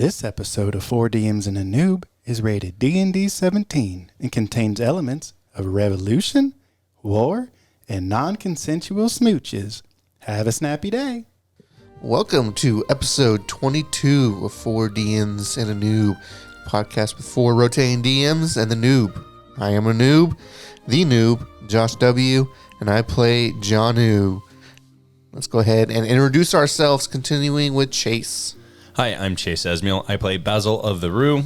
This episode of 4 DMs and a Noob is rated D&D 17 and contains elements of revolution, war, and non-consensual smooches. Have a snappy day. Welcome to episode 22 of 4 DMs and a Noob, podcast with 4 rotating DMs and the Noob. I am a Noob, the Noob, Josh W., and I play Janu. Let's go ahead and introduce ourselves, continuing with Chase. Hi, I'm Chase Esmiel. I play Basil of the Rue,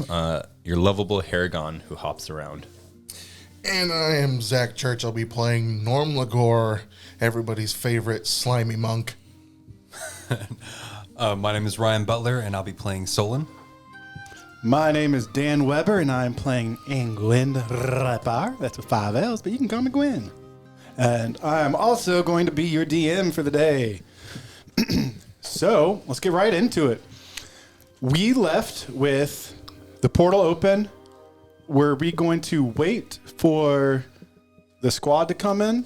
your lovable Haragon who hops around. And I am Zach Church. I'll be playing Norm Lagore, everybody's favorite slimy monk. My name is Ryan Butler, and I'll be playing Solon. My name is Dan Weber, and I'm playing Engwyn Repar. That's with 5 L's, but you can call me Gwen. And I'm also going to be your DM for the day. So, let's get right into it. We left with the portal open. Were we going to wait for the squad to come in?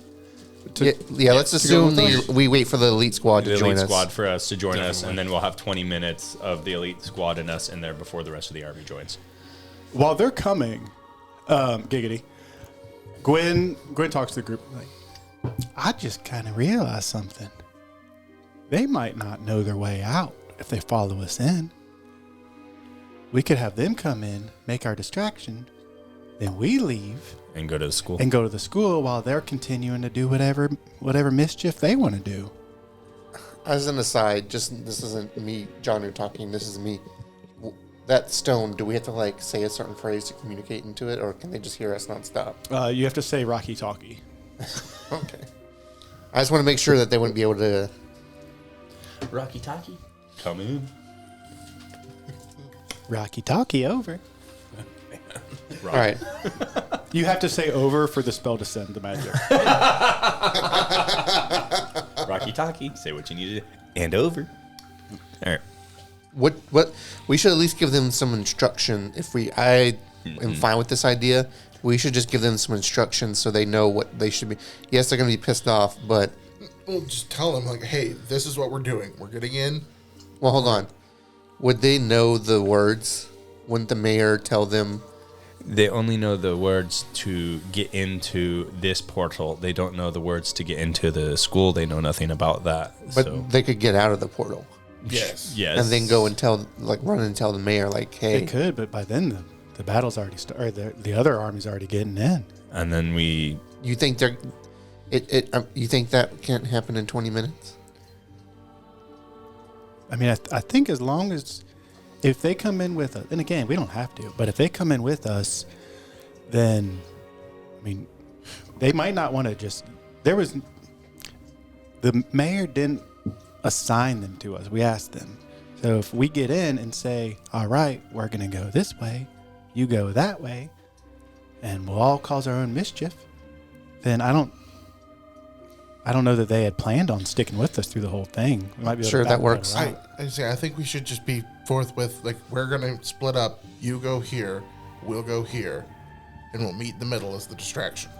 Let's assume we wait for the elite squad to join us. The elite squad for us to join us, and then we'll have 20 minutes of the elite squad and us in there before the rest of the army joins. While they're coming, Giggity, Gwen talks to the group like, I just kind of realized something. They might not know their way out if they follow us in. We could have them come in, make our distraction, then we leave and go to the school. And go to the school while they're continuing to do whatever mischief they want to do. As an aside, this isn't me, John, who's talking. This is me. That stone, do we have to say a certain phrase to communicate into it, or can they just hear us nonstop? You have to say Rocky Talkie. Okay. I just want to make sure that they wouldn't be able to. Rocky Talkie, come in. Rocky Talkie over. All right. You have to say over for the spell to send the magic. Rocky Talkie, say what you need to do. And over. All right. What we should at least give them some instruction. I am fine with this idea. We should just give them some instructions so they know what they should be. Yes, they're going to be pissed off, but We'll just tell them, hey, this is what we're doing. We're getting in. Well, hold on. Would they know the words? Wouldn't the mayor tell them? They only know the words to get into this portal. They don't know the words to get into the school. They know nothing about that. But they could get out of the portal. Yes. Yes. And then go and run and tell the mayor, hey. They could, but by then the battle's already started. The other army's already getting in. And then we... You think you think that can't happen in 20 minutes? I mean, I think as long as, if they come in with us, and again, we don't have to, but if they come in with us, then, I mean, they might not want to the mayor didn't assign them to us. We asked them. So if we get in and say, all right, we're going to go this way, you go that way, and we'll all cause our own mischief, then I don't know that they had planned on sticking with us through the whole thing. We might be able Sure, to that works. I think we should just be forthwith. We're going to split up. You go here, we'll go here, and we'll meet in the middle as the distraction.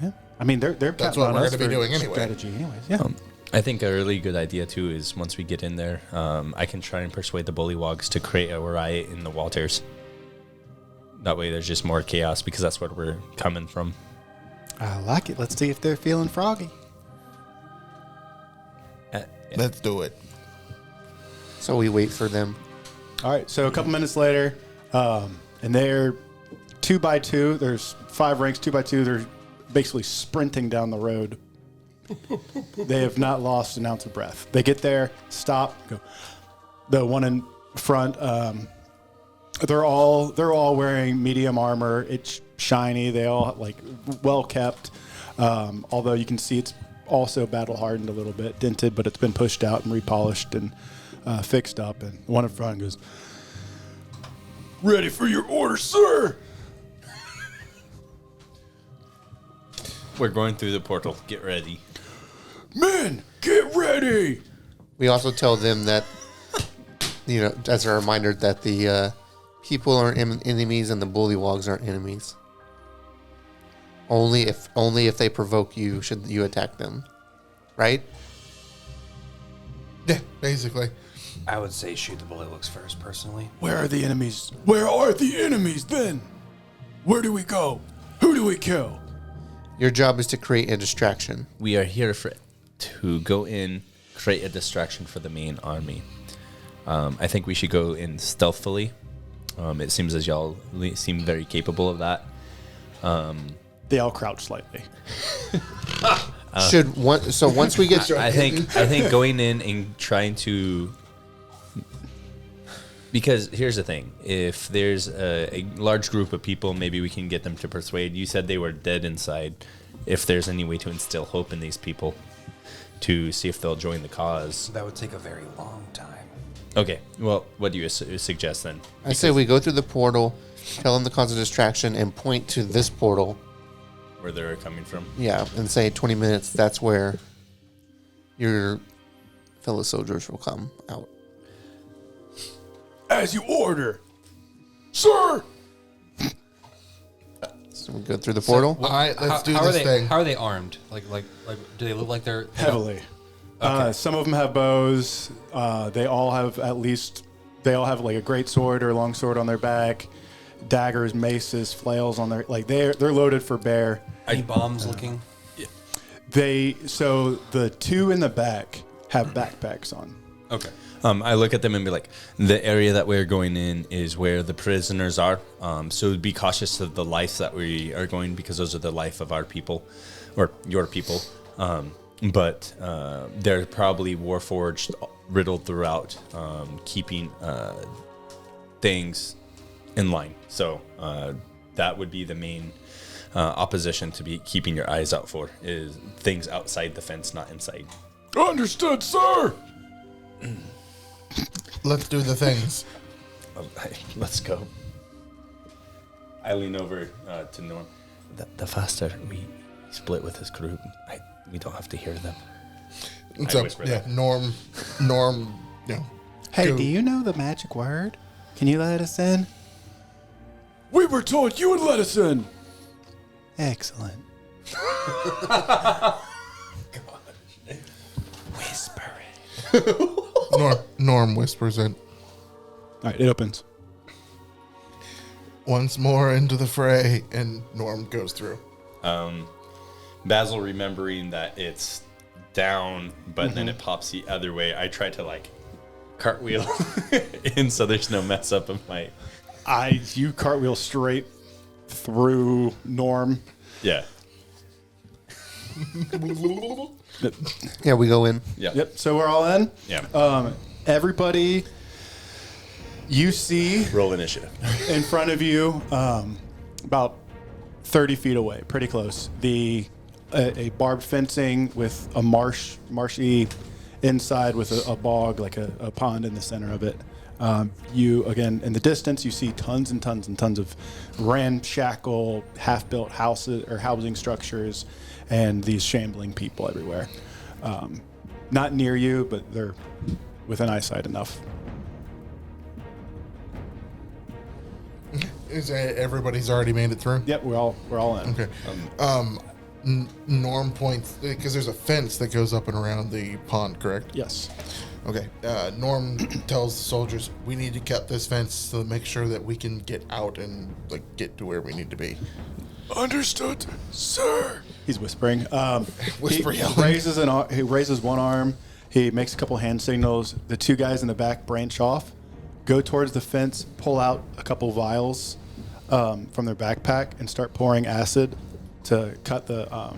Yeah, I mean they're That's what we're going to be doing anyway. Strategy, anyways. Yeah. I think a really good idea too is once we get in there, I can try and persuade the bullywogs to create a riot in the Walters. That way, there's just more chaos because that's where we're coming from. I like it. Let's see if they're feeling froggy. Let's do it. So we wait for them. All right. So a couple minutes later, and they're 2 by 2. There's 5 ranks, 2 by 2. They're basically sprinting down the road. They have not lost an ounce of breath. They get there, stop, go. The one in front, they're all wearing medium armor. It's shiny. They all well kept. Although you can see it's also battle hardened a little bit, dented, but it's been pushed out and repolished and fixed up. And the one in front goes, "Ready for your order, sir." We're going through the portal. Get ready. Men, get ready. We also tell them that, as a reminder that the people aren't enemies and the bullywogs aren't enemies. Only if they provoke you should you attack them, right? Yeah, basically. I would say shoot the bullywugs first, personally. Where are the enemies? Where are the enemies then? Where do we go? Who do we kill? Your job is to create a distraction. We are here to go in, create a distraction for the main army. I think we should go in stealthily. It seems as y'all seem very capable of that. They all crouch slightly. Once we get I think going in and trying to, because here's the thing: if there's a large group of people, maybe we can get them to persuade. You said they were dead inside. If there's any way to instill hope in these people, to see if they'll join the cause. That would take a very long time. Okay. Well, what do you suggest then? I say we go through the portal, tell them the cause of distraction, and point to this portal. Where they're coming from? Yeah, and say 20 minutes. That's where your fellow soldiers will come out. As you order, sir. So we go through the portal. All right, let's do how this thing. How are they armed? Like, do they look like they're Heavily. Okay. Some of them have bows. They all have like a great sword or a long sword on their back, daggers, maces, flails on their they're loaded for bear. Any bombs looking? So the two in the back have backpacks on. Okay. I look at them and be like, the area that we're going in is where the prisoners are. So be cautious of the life that we are going, because those are the life of our people, or your people. But they're probably warforged, riddled throughout, keeping things in line. So that would be the main opposition to be keeping your eyes out for, is things outside the fence, not inside. Understood, sir. Let's do the things. Let's go. I lean over to Norm. The faster we split with this group, we don't have to hear them. So, whisper yeah, that. Norm, you know. Hey, go- do you know the magic word? Can you let us in? We were told you would let us in. Excellent. Whisper it. Norm whispers it. All right, it opens. Once more into the fray, and Norm goes through. Basil, remembering that it's down, but then it pops the other way, I try to cartwheel in so there's no mess up of my. You cartwheel straight through Norm. Yeah. Yeah, we go in. Yeah. Yep. So we're all in. Yeah. Everybody, you see Roll initiative. in front of you, about 30 feet away, pretty close, a barbed fencing with a marshy inside with a bog, like a pond in the center of it. You, again, in the distance, you see tons and tons and tons of ramshackle, half-built houses or housing structures, and these shambling people everywhere. Not near you, but they're within eyesight enough. Is everybody's already made it through? Yep, we're all in. Okay. Norm points, because there's a fence that goes up and around the pond, correct? Yes. Okay. Norm tells the soldiers, we need to cut this fence to make sure that we can get out and get to where we need to be. Understood, sir. He's whispering. Whisper he yelling. he raises one arm. He makes a couple hand signals. The two guys in the back branch off, go towards the fence, pull out a couple vials from their backpack, and start pouring acid to cut the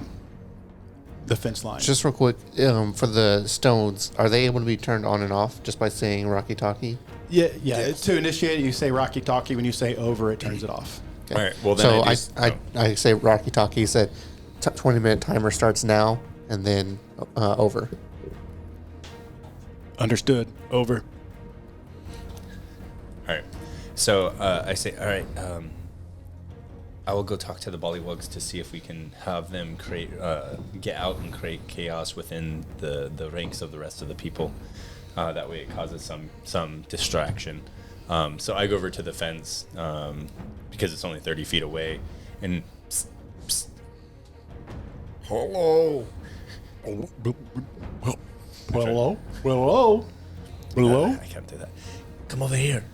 fence line. Just real quick, for the stones, are they able to be turned on and off just by saying Rocky Talkie? Yeah. To initiate it, you say Rocky Talkie. When you say over, it turns it off. All right. Well, then So I say Rocky Talkie. He said 20-minute timer starts now, and then over. Understood. Over. All right. So I say, all right. I will go talk to the Bullywugs to see if we can have them get out and create chaos within the ranks of the rest of the people. That way, it causes some distraction. So I go over to the fence because it's only 30 feet away, and psst, psst. Hello. Hello. Below? I can't do that. Come over here.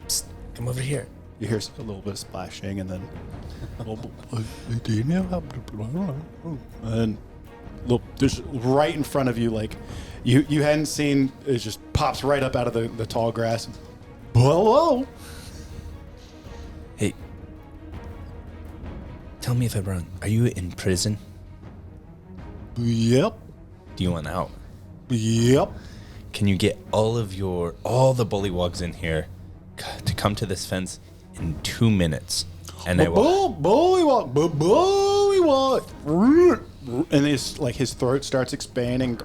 Psst, come over here. You hear a little bit of splashing, and then, and look, there's right in front of you, like you hadn't seen. It just pops right up out of the tall grass. Hello. Hey, tell me if I'm wrong. Are you in prison? Yep. Do you want out? Yep. Can you get all the bullywogs in here to come to this fence in 2 minutes? And I will. Bullywog. And his throat starts expanding.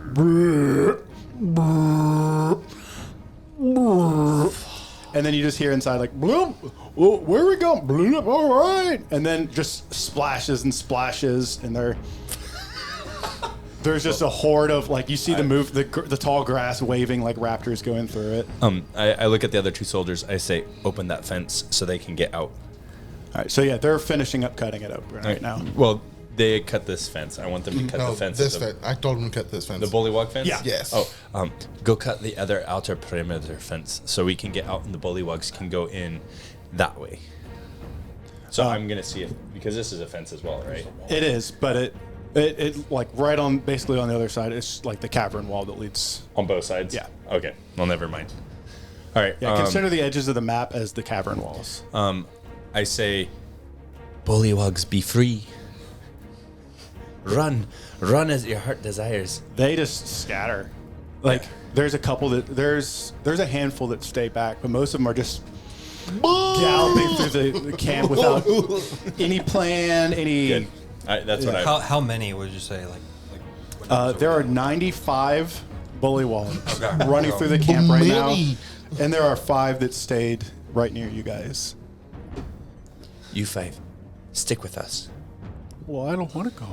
And then you just hear inside like, bloop, oh, where are we going? Bloop, all right. And then just splashes and splashes, and there's just a horde of, like, you see the tall grass waving like raptors going through it. I look at the other 2 soldiers. I say, open that fence so they can get out. All right, so yeah, they're finishing up cutting it open right now. Well, they cut this fence. I want them to cut No, the fence. this fence. I told him to cut this fence. The bullywog fence? Yeah. Yes. Oh, go cut the other outer perimeter fence so we can get out and the bullywogs can go in that way. So I'm going to see it, because this is a fence as well, right? It is, but it like right on, basically on the other side, it's like the cavern wall that leads. On both sides? Yeah. Okay. Well, never mind. All right. Yeah, consider the edges of the map as the cavern walls. I say, bullywogs, be free. Run as your heart desires. They just scatter. Like there's a couple there's a handful that stay back, but most of them are just galloping through the camp without any plan, any. Good. That's what I. How many would you say? Like There are 95 bullywogs Okay. running through the camp right now, Many. and there are 5 that stayed right near you guys. You 5, stick with us. Well, I don't want to go.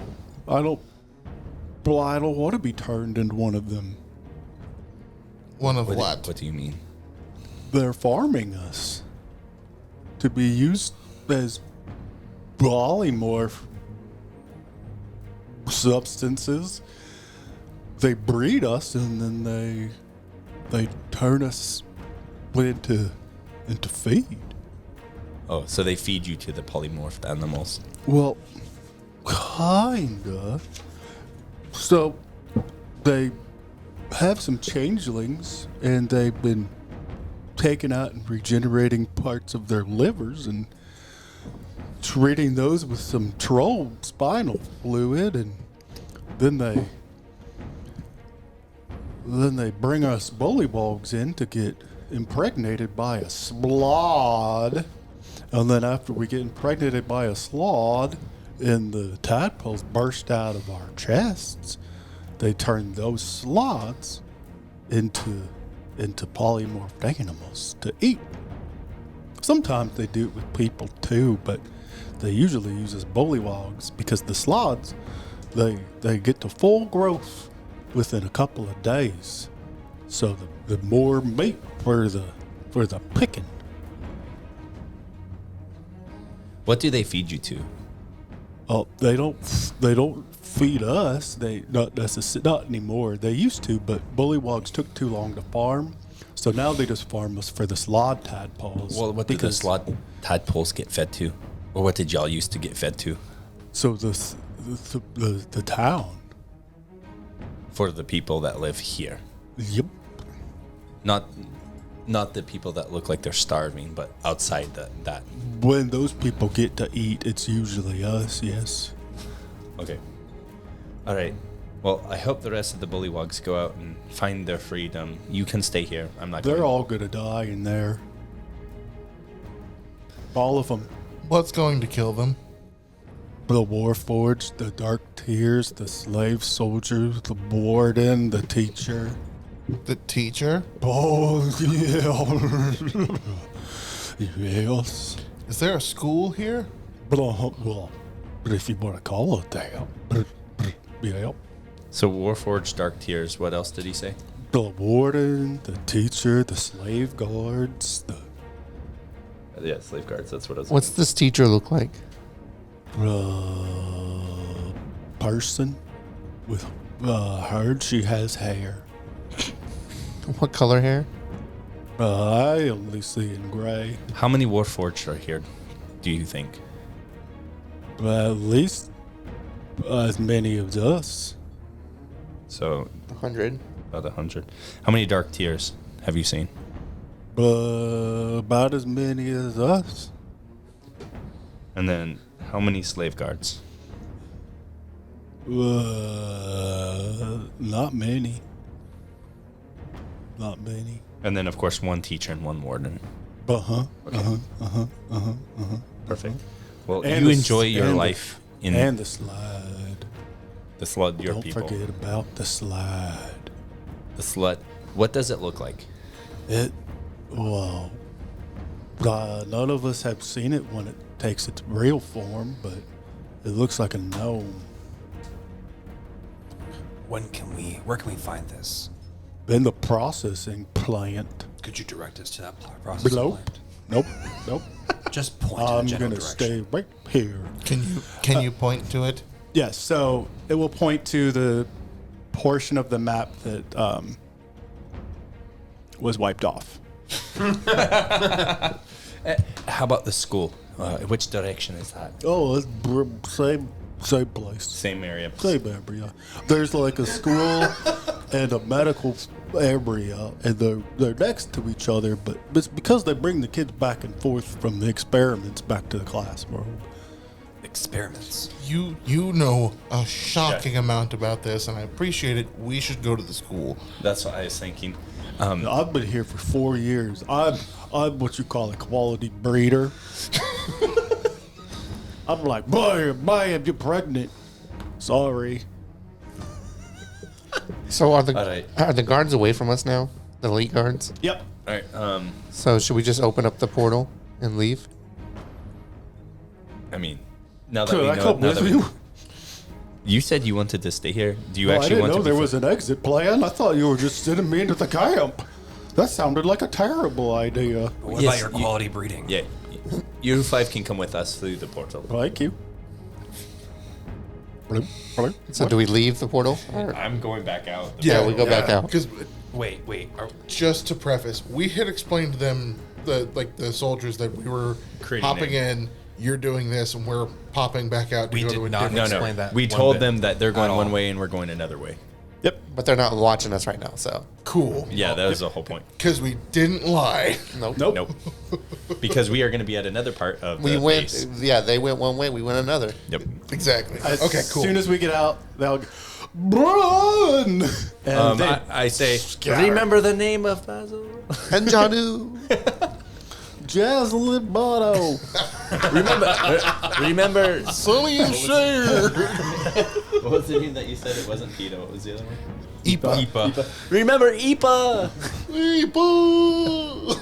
I don't want to be turned into one of them. One of What what? do you mean? They're farming us to be used as polymorph substances. They breed us, and then they turn us into feed. Oh, so they feed you to the polymorphed animals. Well, kinda. So they have some changelings, and they've been taking out and regenerating parts of their livers and treating those with some troll spinal fluid, and then they bring us bullywogs in to get impregnated by a slod. And then after we get impregnated by a slod and the tadpoles burst out of our chests, they turn those slods into polymorphed animals to eat. Sometimes they do it with people too, but they usually use as bullywogs because the slods, they get to full growth within a couple of days. So the more meat for the picking. What do they feed you to? Oh, they don't feed us. They not anymore. They used to, but bullywogs took too long to farm, so now they just farm us for the slod tadpoles. Well, what did the slot tadpoles get fed to? Or what did y'all used to get fed to? So the town. For the people that live here. Yep. Not the people that look like they're starving, but outside that. When those people get to eat, it's usually us. Yes. Okay. All right. Well, I hope the rest of the bullywogs go out and find their freedom. You can stay here. I'm not They're going. all gonna die in there. All of them. What's going to kill them? The Warforged, the Dark Tears, the Slave Soldiers, the Warden, the Teacher. The teacher? Oh, yeah. Yes. Is there a school here? Well, if you want to call it that. Yeah. So Warforged, Dark Tears. What else did he say? The Warden, the Teacher, the Slave Guards, the Yeah, slave guards. That's what I was. What's this teacher look like? person with her. She has hair. What color hair? I only see in gray. How many Warforged are here, do you think? At least as many of us. So 100. about 100. How many Dark Tears have you seen? About as many as us. And then how many Slave Guards? Not many. Not many. And then, of course, one teacher and one warden. Perfect. Well, And you the enjoy s- your and the- life in And the slide. the Slud, your Don't people. forget about the slide. The Slut. What does it look like? Well, none of us have seen it when it takes its real form, but it looks like a gnome. Where can we find this? In the processing plant. Could you direct us to that process? Nope. Nope. Nope. Just point in I'm a general gonna direction. stay right here. Can you point to it? Yes, so it will point to the portion of the map that was wiped off. How about the school? Which direction is that? Oh, it's same place. Same area. Same area. There's like a school and a medical area, and they're next to each other, but it's because they bring the kids back and forth from the experiments back to the classroom. Experiments. You know a shocking amount about this, and I appreciate it. We should go to the school. That's what I was thinking. I've been here for 4 years. I'm what you call a quality breeder. I'm like, boy, you're pregnant. Sorry. So All right. are the guards away from us now? The elite guards? Yep. All right. So should we just open up the portal and leave? I mean, now that Could we I know, come now with that you? you said you wanted to stay here. Do you Well, I actually didn't want know to? there was an exit plan. I thought you were just sending me into the camp. That sounded like a terrible idea. What Yes, about your quality breeding? Yeah. You five can come with us through the portal. Thank you. Bloop, bloop. So do we leave the portal? Or- I'm going back out. Yeah, we go back out. Because Wait. just to preface, we had explained to them the soldiers that we were Creating hopping it. in. You're doing this, and we're popping back out to We go did to a not different. No. Explain that We one told bit them that they're going at one all. way and we're going another way. Yep. But they're not watching us right now, so. Cool. Yeah, that was the whole point. Because we didn't lie. Nope. Nope. Nope. Because we are going to be at another part of We the went, base. yeah, they went one way, we went another. Yep. Exactly. As Okay, cool. soon as we get out, they'll go, run! And they, I say, remember the name of Basil? And Janu. Jazzlin Bono. Remember, Sonny and Cher. what was the name that you said? It wasn't Pito. What was the other one? Ipa. Ipa. Remember Ipa? Ipa.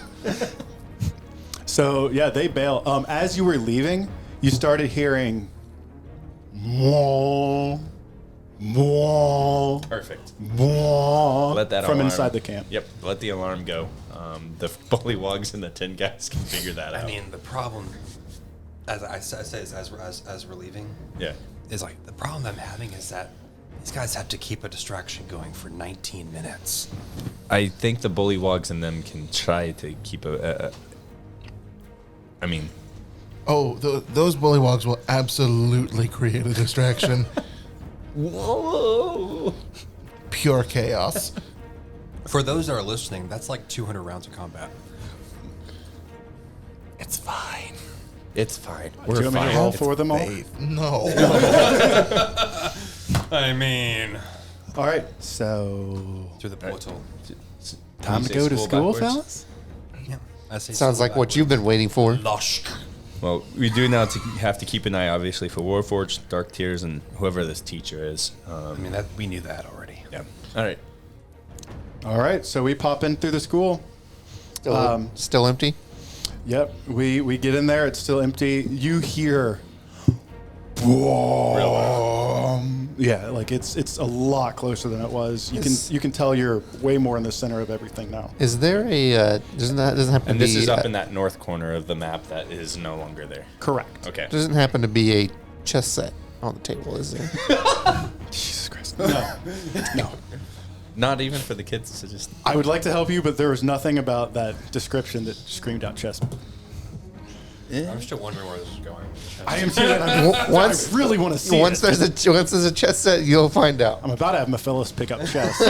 So, yeah, they bail. As you were leaving, you started hearing "Mwah, mwah, Perfect. mwah" Let that from alarm- inside the camp. Yep. Let the alarm go. The bullywugs and the 10 guys can figure that out. I mean, the problem, as I say, as we're leaving, yeah. is like the problem I'm having is that these guys have to keep a distraction going for 19 minutes. I think the bullywugs and them can try to keep I mean, Oh, those bullywogs will absolutely create a distraction. whoa. Pure chaos. For those that are listening, that's like 200 rounds of combat. It's fine. It's fine. Do you want me to roll for them all? No. I mean, All right, so through the portal. time to go to school, fellas? Yeah. I say Sounds school like what you've been waiting for. Lush. Well, we do now have to keep an eye, obviously, for Warforged, Dark Tears, and whoever this teacher is. I mean, that we knew that already. Yeah. All right. All right, so we pop in through the school. Still empty? Yep, we get in there. It's still empty. You hear, yeah, like it's a lot closer than it was. You can tell you're way more in the center of everything now. Is there a, doesn't happen to And be, this is up in that north corner of the map that is no longer there. Correct. Okay. doesn't happen to be a chess set on the table, is there? Jesus Christ. No, no. Not even for the kids to just. I would like to help you, but there was nothing about that description that screamed out chest. I'm still wondering where this is going. I am too. I really want to see Once there's a chest set, you'll find out. I'm about to have Mephilus pick up chest.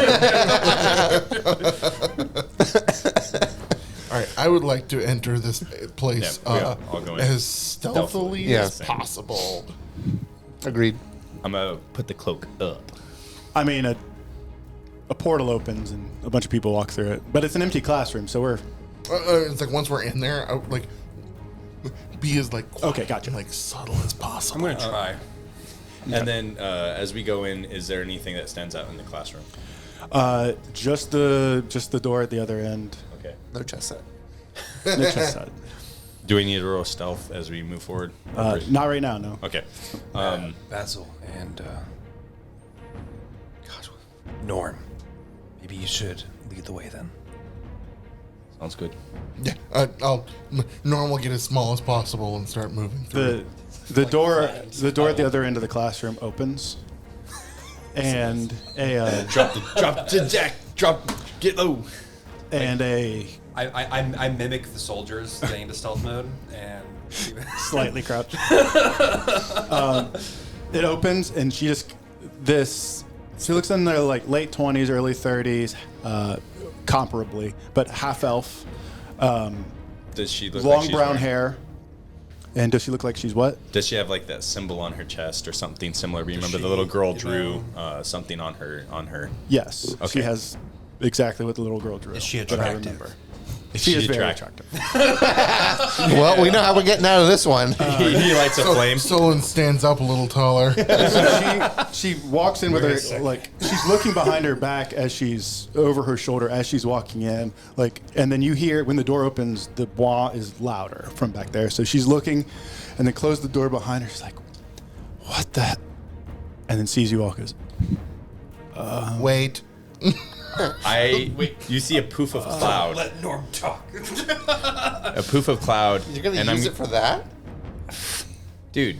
All right, I would like to enter this place Yeah, I'll go in. as stealthily Yeah. as possible. Agreed. I'm gonna put the cloak up. I mean, a portal opens and a bunch of people walk through it, but it's an empty classroom, so we're It's like once we're in there, I would, like be as like quiet Okay, gotcha. and, like subtle as I'm possible. going to try. And then as we go in, is there anything that stands out in the classroom? just the door at the other end. Okay. No chest set. No chest set. Do we need to roll stealth as we move forward? Not right now, no. Okay. Basil and gosh, Norm. Maybe you should lead the way then. Sounds good. Yeah, Norm will get as small as possible and start moving through. The door at the other end of the classroom opens, and Drop to Jack. Get low. and a I mimic the soldiers getting into stealth mode and slightly crouched. It opens, and she looks in their like late 20s, early 30s, comparably, but half elf, Does she look long like she's brown wearing- hair. And does she look like she's what? Does she have like that symbol on her chest or something similar? Remember the little girl drew something on her. Yes, Okay. she has exactly what the little girl drew. Is she but I attractive? remember. She is very attractive? attractive. Well, we know how we're getting out of this one. He lights a flame. Solon stands up a little taller. She walks in with her like she's looking behind her back as she's over her shoulder as she's walking in, like, and then you hear when the door opens, the wah is louder from back there. So she's looking, and then close the door behind her. She's like, "What the?" And then sees you all. Goes, Wait. You see a poof of cloud. let Norm talk. A poof of cloud. You're gonna and use it for that? Dude,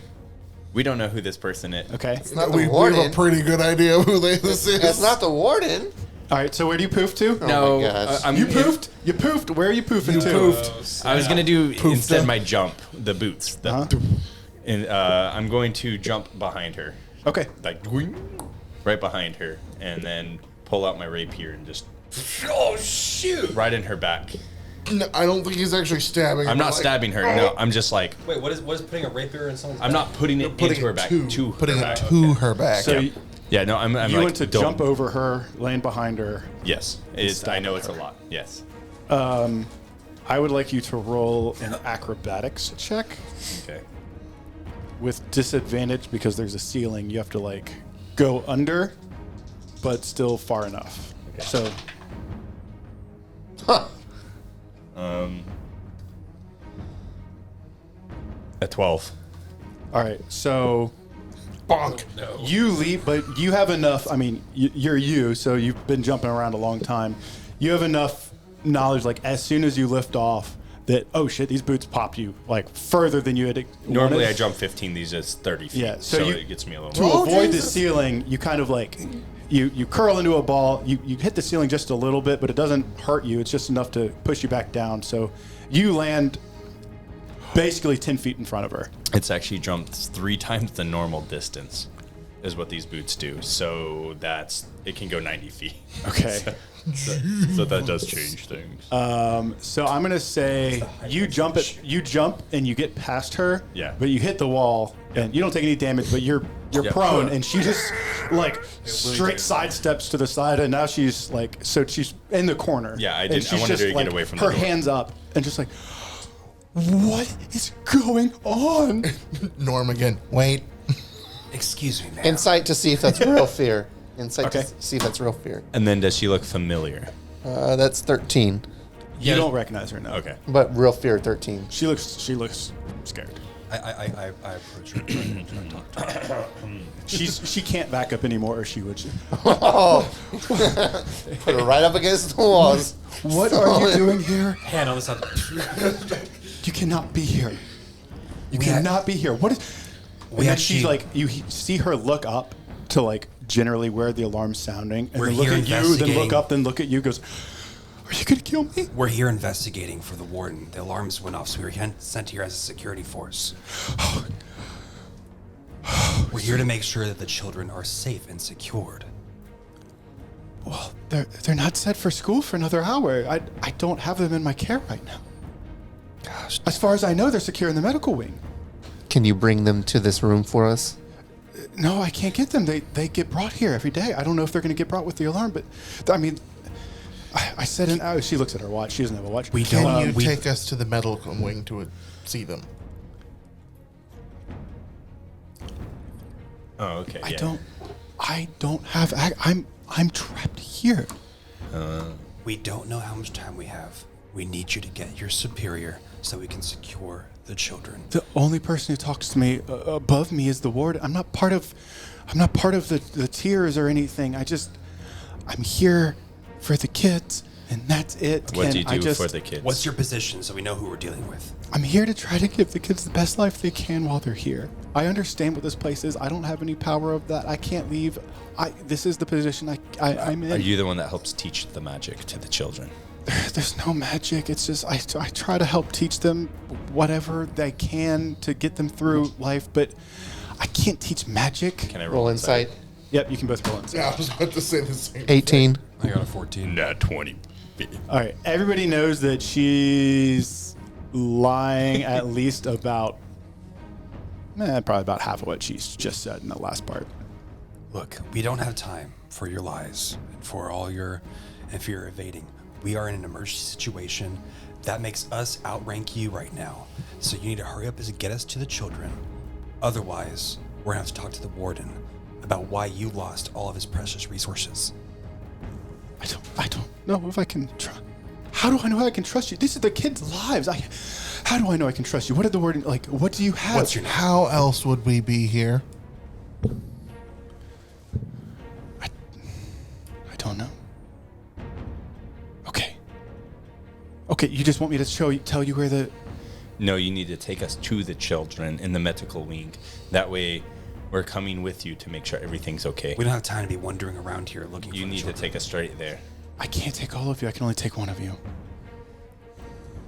we don't know who this person is. "Okay, It's not We the have warden. a pretty good idea of who this is. It's not the warden. all right." So where do you poof to? Oh my gosh. You poofed. You poofed. Where are you poofing to? I was gonna do instead up. my jump, the boots. And I'm going to jump behind her, Okay. like right behind her, and then pull out my rapier and just Oh shoot! right in her back. No, I don't think he's actually stabbing. I'm her, not but, stabbing her. No, I'm just like Wait, what is putting a rapier in someone's? I'm not putting it putting into her it back. to, putting her it back. to her back. So Yeah, no, I'm you like, went to don't- jump over her, laying behind her. Yes, I know it's a lot. Yes. I would like you to roll an acrobatics check Okay. with disadvantage because there's a ceiling. You have to like go under, but still far enough. So A 12. all right, so Bonk. you leap, but you have enough. I mean, you're you, so you've been jumping around a long time. You have enough knowledge, like as soon as you lift off, that oh shit, these boots pop you like further than you had. Normally I wanted. jump 15. These is 30 feet. Yeah, So, you- it gets me a little. To more. avoid the Jesus. ceiling, you kind of like you curl into a ball. You hit the ceiling just a little bit, but it doesn't hurt you. It's just enough to push you back down. So you land basically 10 feet in front of her. It's actually jumped 3 times the normal distance, is what these boots do. So it can go 90 feet. Okay. So that does change things. So I'm gonna say you jump and you get past her. Yeah. But you hit the wall and you don't take any damage, but you're Yeah. prone, and she just like straight sidesteps to the side, and now she's like, so she's in the corner. Yeah, I And didn't- I she's wanted just, her to get away from the her door. hands up and just like, what is going on? Norm again. Wait. Excuse me, man. Insight to see if that's real fear. Insight Okay. to see if that's real fear. And then does she look familiar? That's 13. You don't recognize her now. Okay. But real fear, 13. She looks scared. I approach her. and talk to her. She can't back up anymore, or she would. Put her right up against the walls. What are you doing here? Hand on the side. You cannot be here. You We cannot be here. What is? we And then she's actually- like, see her look up to like generally where the alarm's sounding, and We're then look here at you, then look investigating. up, then look at you, goes, "Are you gonna kill me?" We're here investigating for the warden. The alarms went off, so we were sent here as a security force. We're here to make sure that the children are safe and secured. Well, they're not set for school for another hour. I don't have them in my care right now. Gosh, As far as I know, they're secure in the medical wing. Can you bring them to this room for us? No, I can't get them. They get brought here every day. I don't know if they're going to get brought with the alarm, but I mean, I said an hour. She looks at her watch. She doesn't have a watch. We Can don't. you take us to the medical wing to see them? Oh, okay. I yeah. don't have. I'm trapped here. We don't know how much time we have. We need you to get your superior so we can secure the children. The only person who talks to me above me is the warden. I'm not part of the tiers or anything. I'm here for the kids, and that's it. What do you I do just- for the kids? What's your position so we know who we're dealing with? I'm here to try to give the kids the best life they can while they're here. I understand what this place is. I don't have any power of that. I can't leave. This is the position I'm in. Are you the one that helps teach the magic to the children? There's no magic. It's just I try to help teach them whatever they can to get them through life, but I can't teach magic. Can I Roll insight. Yep, you can both roll insight. Yeah, I was about to say the same. 18. I got a 14. Not 20. All right, everybody knows that she's lying at least about, probably about half of what she's just said in the last part. Look, we don't have time for your lies and for your evading. We are in an emergency situation that makes us outrank you right now. So you need to hurry up and get us to the children. Otherwise, we're gonna have to talk to the warden about why you lost all of his precious resources. I don't know if I can trust. How do I know I can trust you? These are the kids' lives. How do I know I can trust you? What did the warden like? What do you have? What's your name? How else would we be here? I don't know. Okay, you just want me to tell you where the... No, you need to take us to the children in the medical wing. That way, we're coming with you to make sure everything's okay. We don't have time to be wandering around here looking You for the need to children. take us straight there. I can't take all of you. I can only take one of you.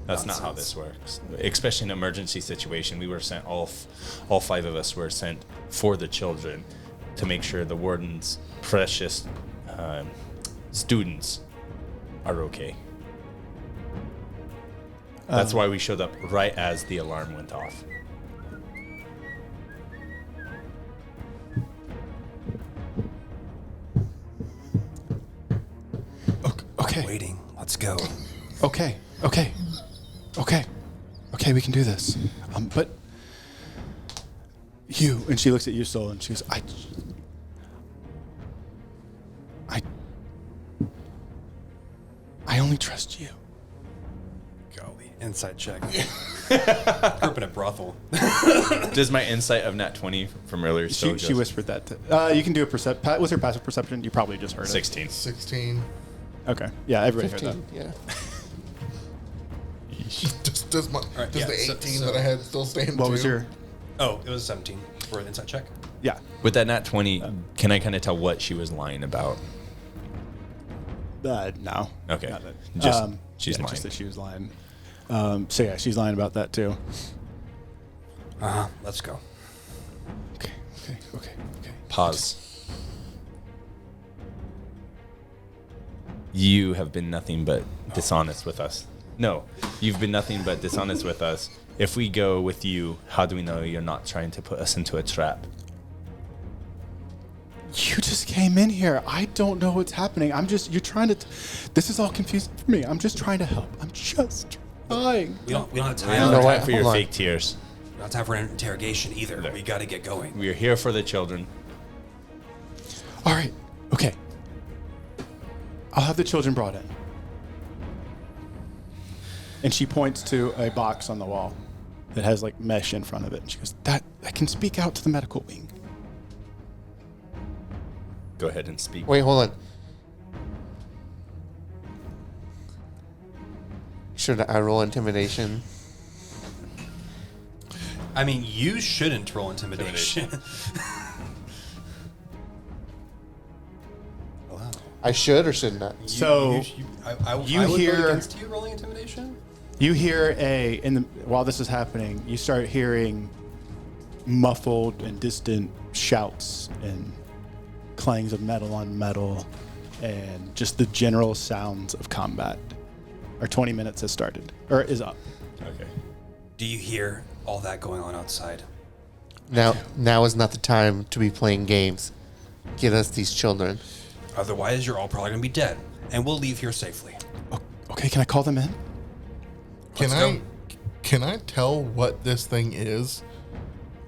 That's not how this works. Especially in an emergency situation, we were sent all five of us were sent for the children to make sure the warden's precious students are okay. That's why we showed up right as the alarm went off. Okay. Waiting. Let's go. Okay. We can do this. But you, and she looks at you, Sol, and she goes, I only trust you. Golly. Inside check. Grew up in a brothel. Does my insight of nat 20 from earlier still She goes? whispered that. You can do a what's her passive perception? You probably just heard 16. 16. it. Okay. Yeah, everybody 15. heard that. Yeah. Does right, the yeah, 18 so- that I had still stand What too? was your? Oh, it was 17 for an inside check. Yeah. With that nat 20, can I kind of tell what she was lying about? No. Okay. Not that. Just she's lying. Just that she was lying. So yeah, she's lying about that too. Let's go. Okay. Pause. You have been nothing but dishonest with us. No, you've been nothing but dishonest with us. If we go with you, how do we know you're not trying to put us into a trap? You just came in here. I don't know what's happening. You're trying to, this is all confusing for me. I'm just trying to help. I'm just trying. We don't have We time. don't know have what? time for your Hold on. fake tears. We don't have time for an interrogation either. There. We got to get going. We are here for the children. All right. Okay. I'll have the children brought in. And she points to a box on the wall that has like mesh in front of it. And she goes, that I can speak out to the medical wing. Go ahead and speak. Wait, hold on. Should I roll intimidation? I mean, you shouldn't roll intimidation. I should or should not? I would hear- vote against you rolling intimidation. You hear while this is happening, you start hearing muffled and distant shouts and clangs of metal on metal and just the general sounds of combat. Our 20 minutes has started, or is up. Okay. Do you hear all that going on outside? Now is not the time to be playing games. Get us these children. Otherwise, you're all probably going to be dead, and we'll leave here safely. Okay, can I call them in? Can I tell what this thing is?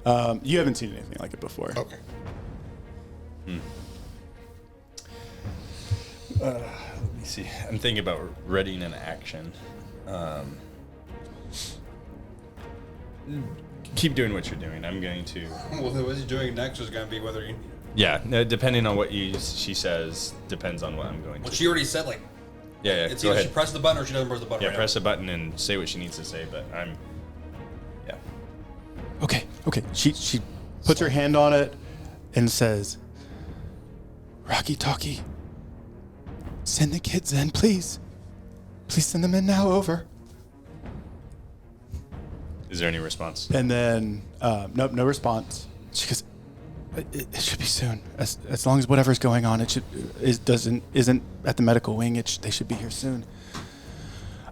You haven't seen anything like it before. Okay. Let me see. I'm thinking about readying an action. Keep doing what you're doing. I'm going to. Well, what he's doing next is going to be whether you. Yeah, no, depending on what she says, depends on what I'm going to. Well, she already said, like, Yeah, it's go either ahead. she presses the button or she doesn't press the button. Yeah, right press a button and say what she needs to say, but I'm. Yeah. Okay. She puts her hand on it and says, Rocky Talkie, send the kids in, please. Please send them in now, over. Is there any response? And then, nope, no response. She goes, it should be soon. As long as whatever's going on, isn't at the medical wing. They should be here soon.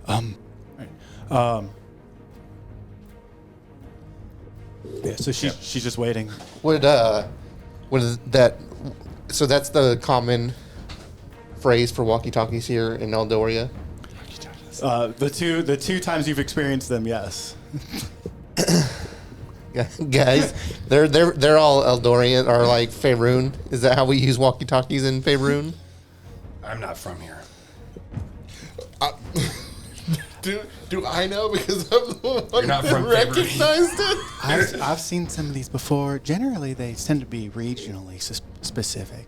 Yeah. So she's just waiting. What is that? So that's the common phrase for walkie-talkies here in Eldoria. The two times you've experienced them, yes. Yeah, guys, they're all Eldorian or like Faerun. Is that how we use walkie-talkies in Faerun? I'm not from here. Do I know because I'm the one You're not that from Faerun. recognized it? I've seen some of these before. Generally, they tend to be regionally specific.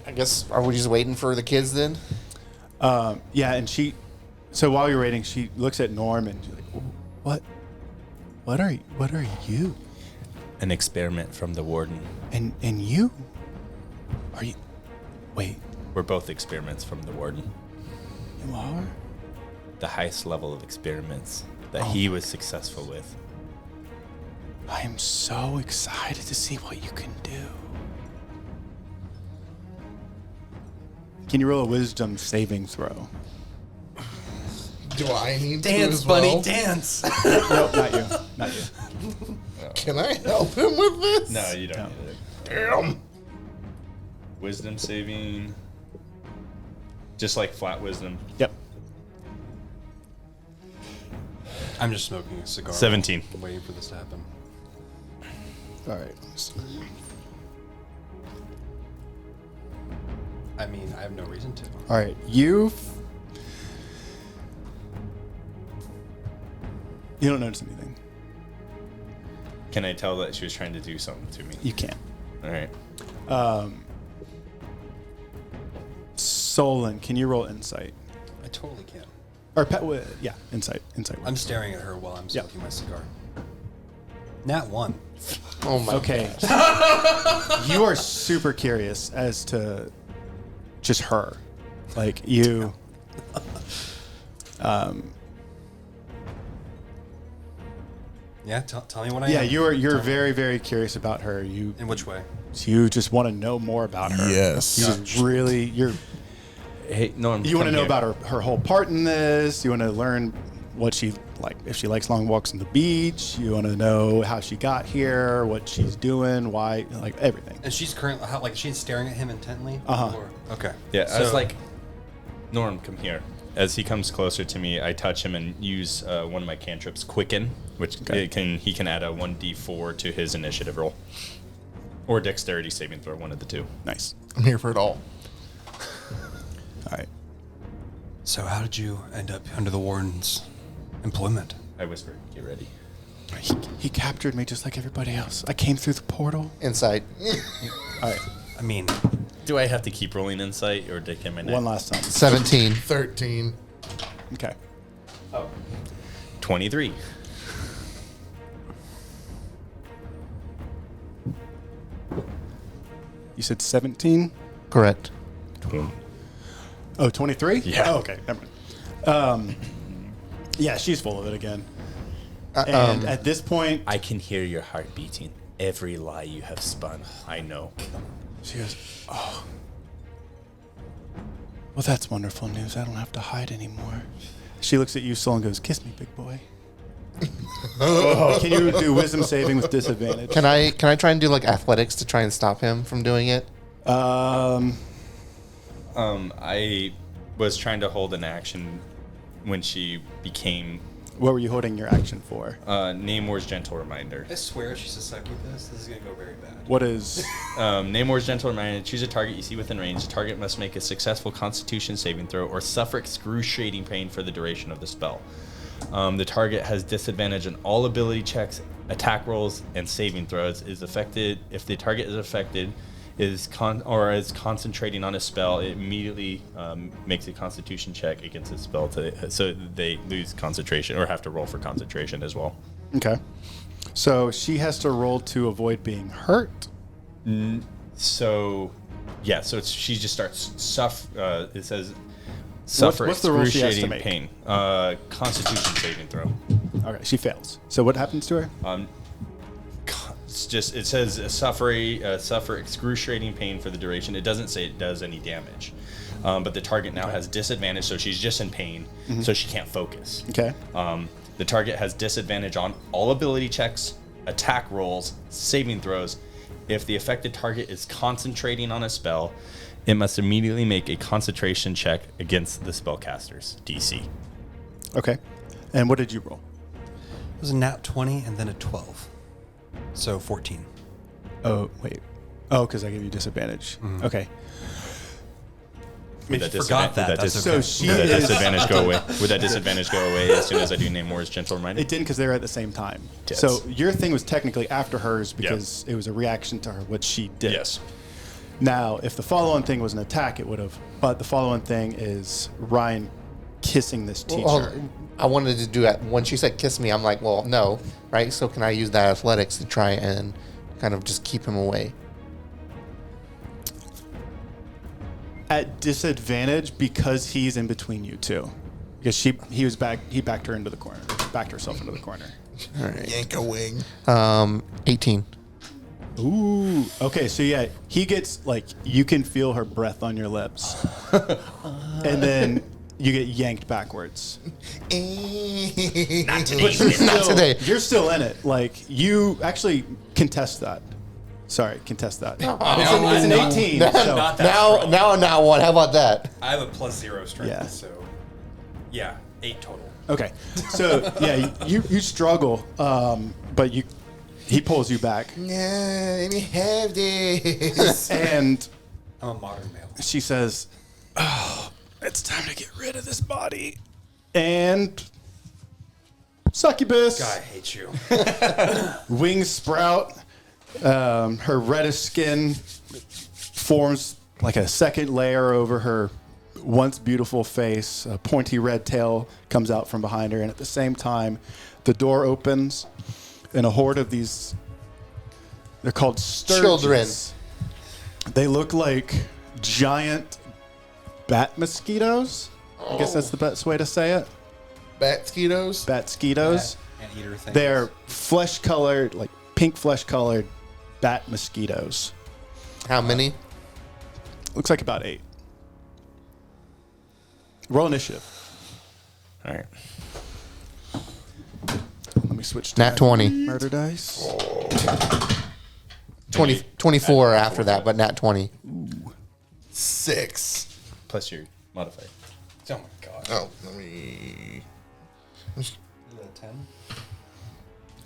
I guess, are we just waiting for the kids then? Yeah, and so while you're waiting, she looks at Norm and she's like, what are you? An experiment from the Warden. And you? Are you? Wait, We're both experiments from the Warden. you are? The highest level of experiments that he was successful with. I am so excited to see what you can do. Can you roll a wisdom saving throw? Do I need to Dance, as well? bunny, dance. Nope, not you. Not you. Can I help him with this? No, you don't need it. Damn. Wisdom saving. Just like flat wisdom. Yep. I'm just smoking a cigar. 17. Waiting for this to happen. All right. I mean, I have no reason to. All right. You don't notice anything. Can I tell that she was trying to do something to me? You can't. All right. Solon, can you roll insight? I totally can. Or yeah, insight. I'm staring at her while I'm Yep. smoking my cigar. Nat 1. Oh my. Okay. You are super curious as to just her. Like you Yeah, tell me what I yeah, am. you're very, very curious about her. You In which way? just want to know more about her. Yes. You just really Hey, Norm. you want to come know here. about her whole part in this. You want to learn what she like, if she likes long walks on the beach. You want to know how she got here, what she's doing, why, like everything. And she's currently, she's staring at him intently? Uh-huh. Okay. Yeah, I was So- like, Norm, come here. As he comes closer to me, I touch him and use one of my cantrips, Quicken, which he can add a 1d4 to his initiative roll. Or dexterity saving throw, one of the two. Nice. I'm here for it all. All right. So how did you end up under the Warden's employment? I whisper, get ready. He captured me just like everybody else. I came through the portal. Inside. All right. I mean, Do I have to keep rolling insight or can my One last time. 17. 13. Okay. 23. You said 17? Correct. Oh, 23? Yeah. Oh, okay. Never mind. Yeah, she's full of it again. And at this point, I can hear your heart beating. Every lie you have spun, I know. she goes, oh. Well, that's wonderful news. I don't have to hide anymore. She looks at you, Soul, and goes, kiss me, big boy. Can you do wisdom saving with disadvantage? Can I try and do like athletics to try and stop him from doing it? I was trying to hold an action when she became What were you holding your action for? Namor's Gentle Reminder. I swear she's a succubus. This is going to go very bad. What is... Namor's Gentle Reminder. Choose a target you see within range. The target must make a successful Constitution saving throw or suffer excruciating pain for the duration of the spell. The target has disadvantage on all ability checks, attack rolls, and saving throws. Is affected if the target is affected, is concentrating on a spell. It immediately makes a Constitution check against the spell, so they lose concentration or have to roll for concentration as well. Okay. So she has to roll to avoid being hurt. So, yeah. So she just starts it says suffer What's the roll she has to excruciating make? pain. Constitution saving throw. Okay, she fails. So what happens to her? It says suffer excruciating pain for the duration. It doesn't say it does any damage, but the target now has disadvantage, so she's just in pain, so she can't focus. Okay. The target has disadvantage on all ability checks, attack rolls, saving throws. If the affected target is concentrating on a spell, it must immediately make a concentration check against the spellcaster's DC. Okay. And what did you roll? It was a nat 20 and then a 12. So 14. Oh, wait. Oh, because I gave you disadvantage. Okay. If you forgot that, that's okay. So she Would that is... disadvantage go away? Would that disadvantage go away as soon as I do Namor's Gentle Reminder? It didn't because they were at the same time. Yes. So your thing was technically after hers because it was a reaction to her, what she did. Yes. Now, if the follow-on thing was an attack, it would have. But the follow-on thing is Ryan kissing this teacher. Well, I wanted to do that. When she said kiss me, I'm like, well, no, right? So can I use that athletics to try and kind of just keep him away? At disadvantage because he's in between you two. Because he backed her into the corner. Backed herself into the corner. All right. Yank a wing. 18. Ooh. Okay, so yeah, he gets, like, you can feel her breath on your lips. And then you get yanked backwards. Not Not today. You're still in it. Like, you actually contest that. Sorry, contest that. It's an 18. so. Not that strong. Now what? How about that? I have a +0 strength, Yeah. so yeah, 8 total. Okay, so yeah, you struggle, but he pulls you back, Let me have this. and I'm a modern male. she says, "Oh, it's time to get rid of this body." And Succubus, God, I hate you. wings sprout, her reddish skin forms like a second layer over her once beautiful face. A pointy red tail comes out from behind her, and at the same time, the door opens, and a horde of these, they're called sturges. Children. They look like giant bat mosquitoes. I guess that's the best way to say it. Bat mosquitoes. Bat mosquitoes. Anteater things. They're flesh-colored, like pink flesh-colored bat mosquitoes. How many? Looks like about 8. Roll initiative. All right. Let me switch to Nat 20. murder dice. 24 after that, but nat 20. 6. Plus your modifier. Oh my god. Oh, let me. Is that a 10?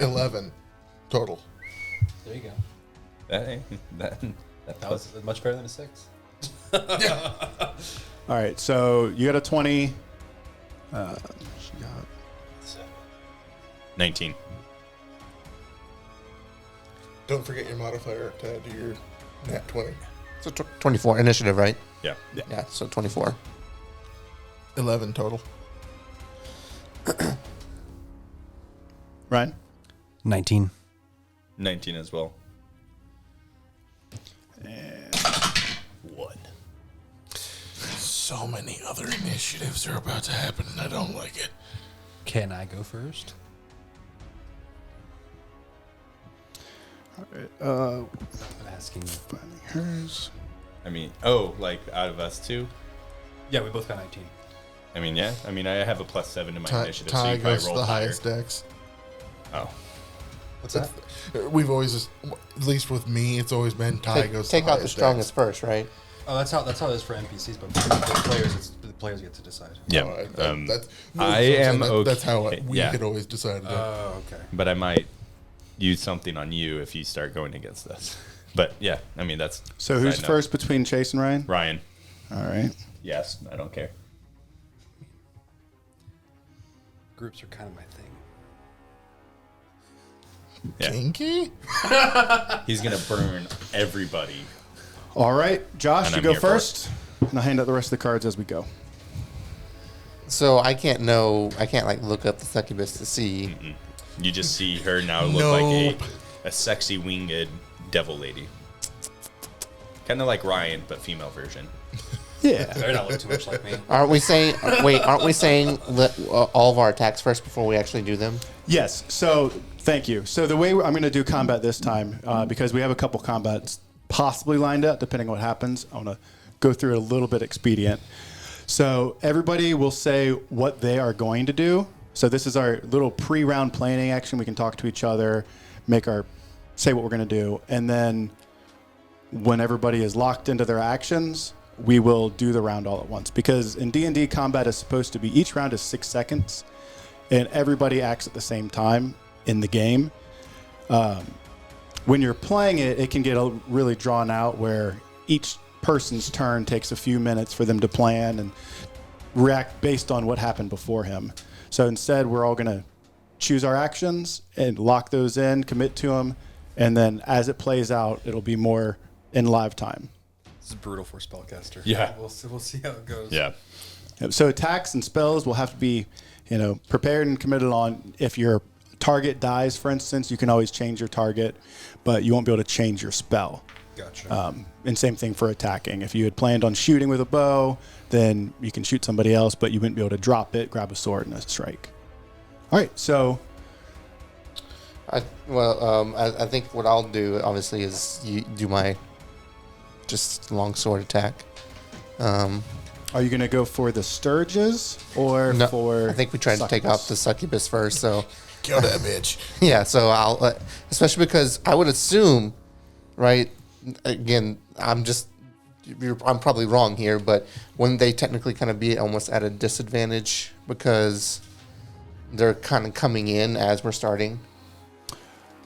11 total. There you go. That That was much better than a 6. All right, so you got a 20. She got 19. Don't forget your modifier to add to your nat 20. So 24 initiative, right? Yeah. Yeah, so 24. 11 total. Ryan. 19. 19 as well. And So many other initiatives are about to happen, and I don't like it. Can I go first? I'm asking you. Finding hers. I mean, like out of us two? Yeah, we both got 19. I mean, yeah. I mean, I have a +7 to my initiative, so Ty you probably goes to roll the higher. highest dex. Oh. What's that? We've always, just, at least with me, it's always been Ty goes to Take the out the highest strongest dex. first, right? Oh, that's how it is for NPCs, but for the players, the players get to decide. Yeah. That's, I am That's how okay. we Yeah. had always decided. Oh, okay. But I might use something on you if you start going against us. But yeah, I mean, that's. So who's side note. first between Chase and Ryan? Ryan. All right. Yes, I don't care. Groups are kind of my thing. Yeah. Kinky? He's going to burn everybody. All right, Josh, And you I'm go here for it. first, and I'll hand out the rest of the cards as we go. So I can't like look up the succubus to see. You just see her now look Nope. like a sexy winged devil lady. Kind of like Ryan, but female version. Yeah. Better not look too much like me. Aren't we saying let all of our attacks first before we actually do them? Yes. So thank you. So the way I'm going to do combat this time, because we have a couple combats possibly lined up, depending on what happens, I want to go through it a little bit expedient. So everybody will say what they are going to do. So this is our little pre-round planning action. We can talk to each other, say what we're going to do, and then when everybody is locked into their actions, we will do the round all at once. Because in D&D, combat is supposed to be, each round is 6 seconds, and everybody acts at the same time in the game. When you're playing it, it can get really drawn out where each person's turn takes a few minutes for them to plan and react based on what happened before him. So instead, we're all going to choose our actions and lock those in, commit to them, and then as it plays out, it'll be more in live time. This is brutal for a spellcaster. Yeah. We'll see how it goes. Yeah. So attacks and spells will have to be, prepared and committed on. If your target dies, for instance, you can always change your target, but you won't be able to change your spell. Gotcha. And same thing for attacking. If you had planned on shooting with a bow, then you can shoot somebody else, but you wouldn't be able to drop it, grab a sword, and a strike. All right, so I think what I'll do obviously is you do my just long sword attack. are you going to go for the Sturges or No, for? I think we tried to take out the succubus first, so Kill that bitch. yeah. So I'll especially because I would assume, right? Again, I'm probably wrong here, but wouldn't they technically kind of be almost at a disadvantage because they're kind of coming in as we're starting?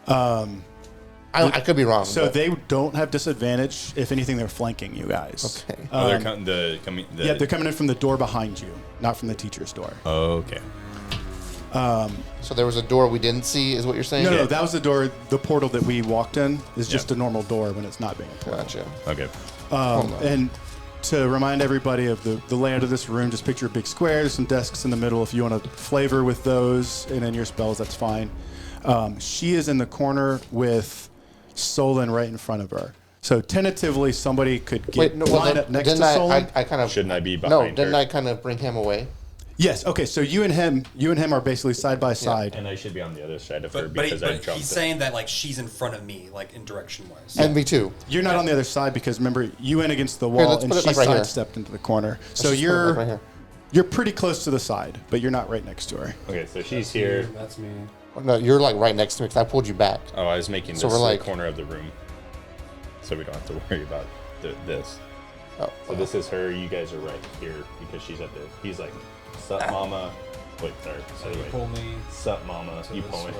I could be wrong. So but- they don't have disadvantage. If anything, they're flanking you guys. Okay. They're coming. Yeah, they're coming in from the door behind you, not from the teacher's door. Okay. So there was a door we didn't see, is what you're saying? No, that was the door. The portal that we walked in is just a normal door when it's not being a portal. Gotcha. Okay. Hold on. And to remind everybody of the layout of this room, just picture a big square. There's some desks in the middle. If you want to flavor with those and in your spells, that's fine. She is in the corner with Solon right in front of her. So tentatively, somebody could get line up next to Solon. I kind of Shouldn't I be no? behind Didn't her? I kind of bring him away? Yes. Okay. So you and him are basically side by side. And I should be on the other side of her But because I he's jumped. saying that like she's in front of me, like in direction wise. And me too. You're not on the other side because remember you went against the wall let's and put it, she like, right here. sidestepped into the corner. So Let's just put it, like, right here. you're pretty close to the side, but you're not right next to her. Okay, so she's here. That's me. No, you're like right next to me because I pulled you back. Oh, I was making this So we're the like- corner of the room, so we don't have to worry about this. Oh, So this is her. You guys are right here because she's at the. He's like, "Sup, mama." Wait, sorry. So you wait. pull me Sup, mama. to You this pull me.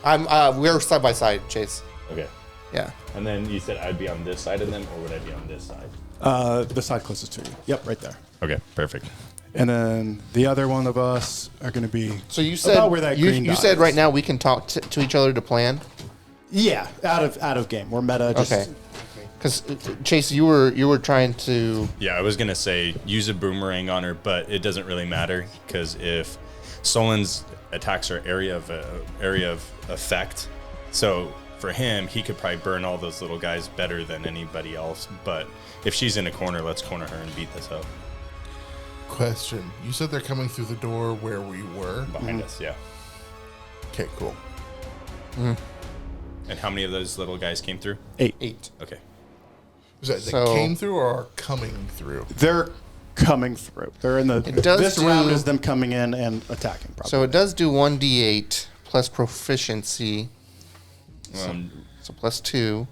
way. we're side by side, Chase. Okay. Yeah. And then you said I'd be on this side of them, or would I be on this side? The side closest to you. Yep, right there. Okay, perfect. And then the other one of us are going to be. So you said about where that green you dot said is. right now we can talk to each other to plan. Yeah, out of game. We're meta. Just, Okay. Because Chase, you were trying to. Yeah, I was gonna say use a boomerang on her, but it doesn't really matter because if Solon's attacks are area of effect, so for him he could probably burn all those little guys better than anybody else. But if she's in a corner, let's corner her and beat this up. Question. You said they're coming through the door where we were? Behind us, yeah. Okay, cool. And how many of those little guys came through? 8. Okay. Is that So- they came through or are coming through? They're coming through. They're in the. It does This round do- is them coming in and attacking. Probably. So it does do 1d8 plus proficiency. Um, So plus 2.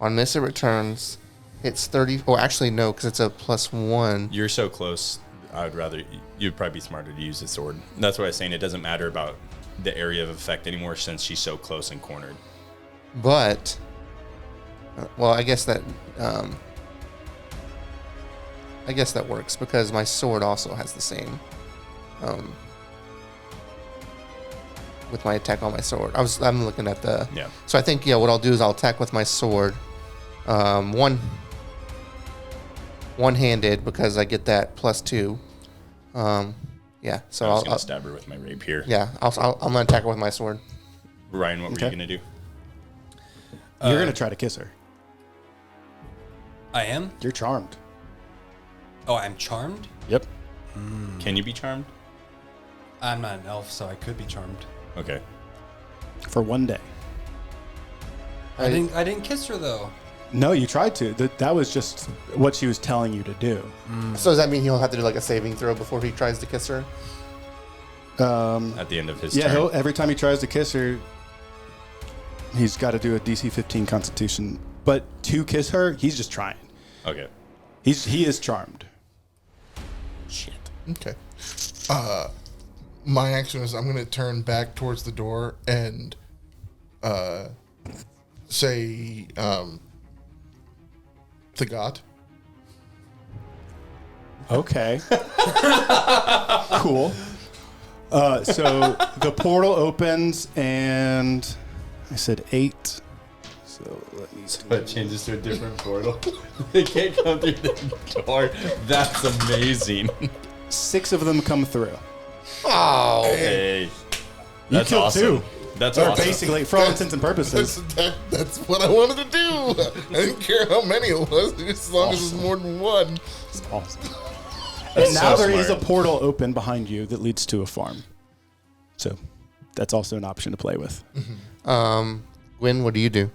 On miss, it returns. Hits 30. Oh, actually, no, because it's a plus 1. you're so close. I'd rather you'd probably be smarter to use the sword. That's what I was saying. It doesn't matter about the area of effect anymore since she's so close and cornered. But, well, I guess that works because my sword also has the same. With my attack on my sword, I'm looking at the. Yeah. So I think what I'll do is I'll attack with my sword, one-handed because I get that plus 2. Yeah. So I was I'll gonna stab her with my rapier. yeah. I'm gonna attack her with my sword. Ryan, what were Okay. you gonna do? You're gonna try to kiss her. I am? You're charmed. Oh, I'm charmed? Yep. Can you be charmed? I'm not an elf, so I could be charmed. Okay. For one day. I didn't kiss her though. No, you tried to. That was just what she was telling you to do. So does that mean he'll have to do like a saving throw before he tries to kiss her? At the end of his Yeah, turn. every time he tries to kiss her, he's got to do a DC 15 Constitution. But to kiss her, he's just trying. Okay. He is charmed. Shit. Okay. My action is I'm going to turn back towards the door and say, the God. Okay. Cool. So the portal opens, and I said 8. So let me. But changes to a different portal. They can't come through the door. That's amazing. 6 of them come through. Oh, Hey. You That's killed awesome. 2. That's Or awesome. basically, for all intents and purposes. That's what I wanted to do. I didn't care how many it was, as long as it's more than one. Awesome. That's And now so there is a smart. portal open behind you that leads to a farm. So that's also an option to play with. Gwen, what do you do?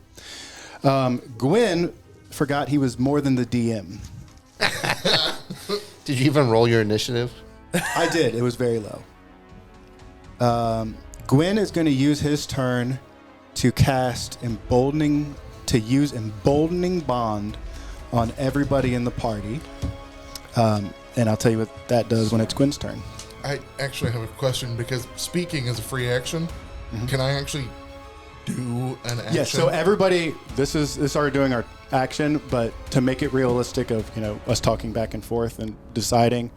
Gwen forgot he was more than the DM. Did you even roll your initiative? I did. It was very low. Gwen is going to use his turn to cast emboldening bond on everybody in the party. And I'll tell you what that does when it's Gwen's turn. I actually have a question because speaking is a free action. Can I actually do an action? Yeah, so everybody, this is already doing our action, but to make it realistic of, us talking back and forth and deciding,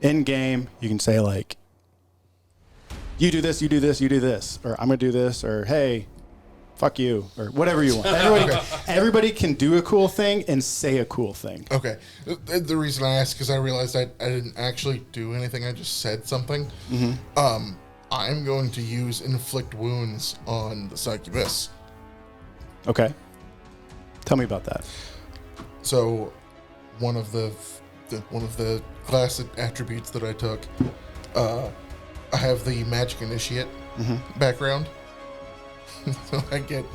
in game, you can say like, you do this, you do this, you do this, or I'm going to do this, or hey, fuck you, or whatever you want. Everybody can do a cool thing and say a cool thing. Okay. The reason I asked because I realized I didn't actually do anything. I just said something. I'm going to use inflict wounds on the Succubus. Okay. Tell me about that. So, one of the class attributes that I took, I have the magic initiate background. So I get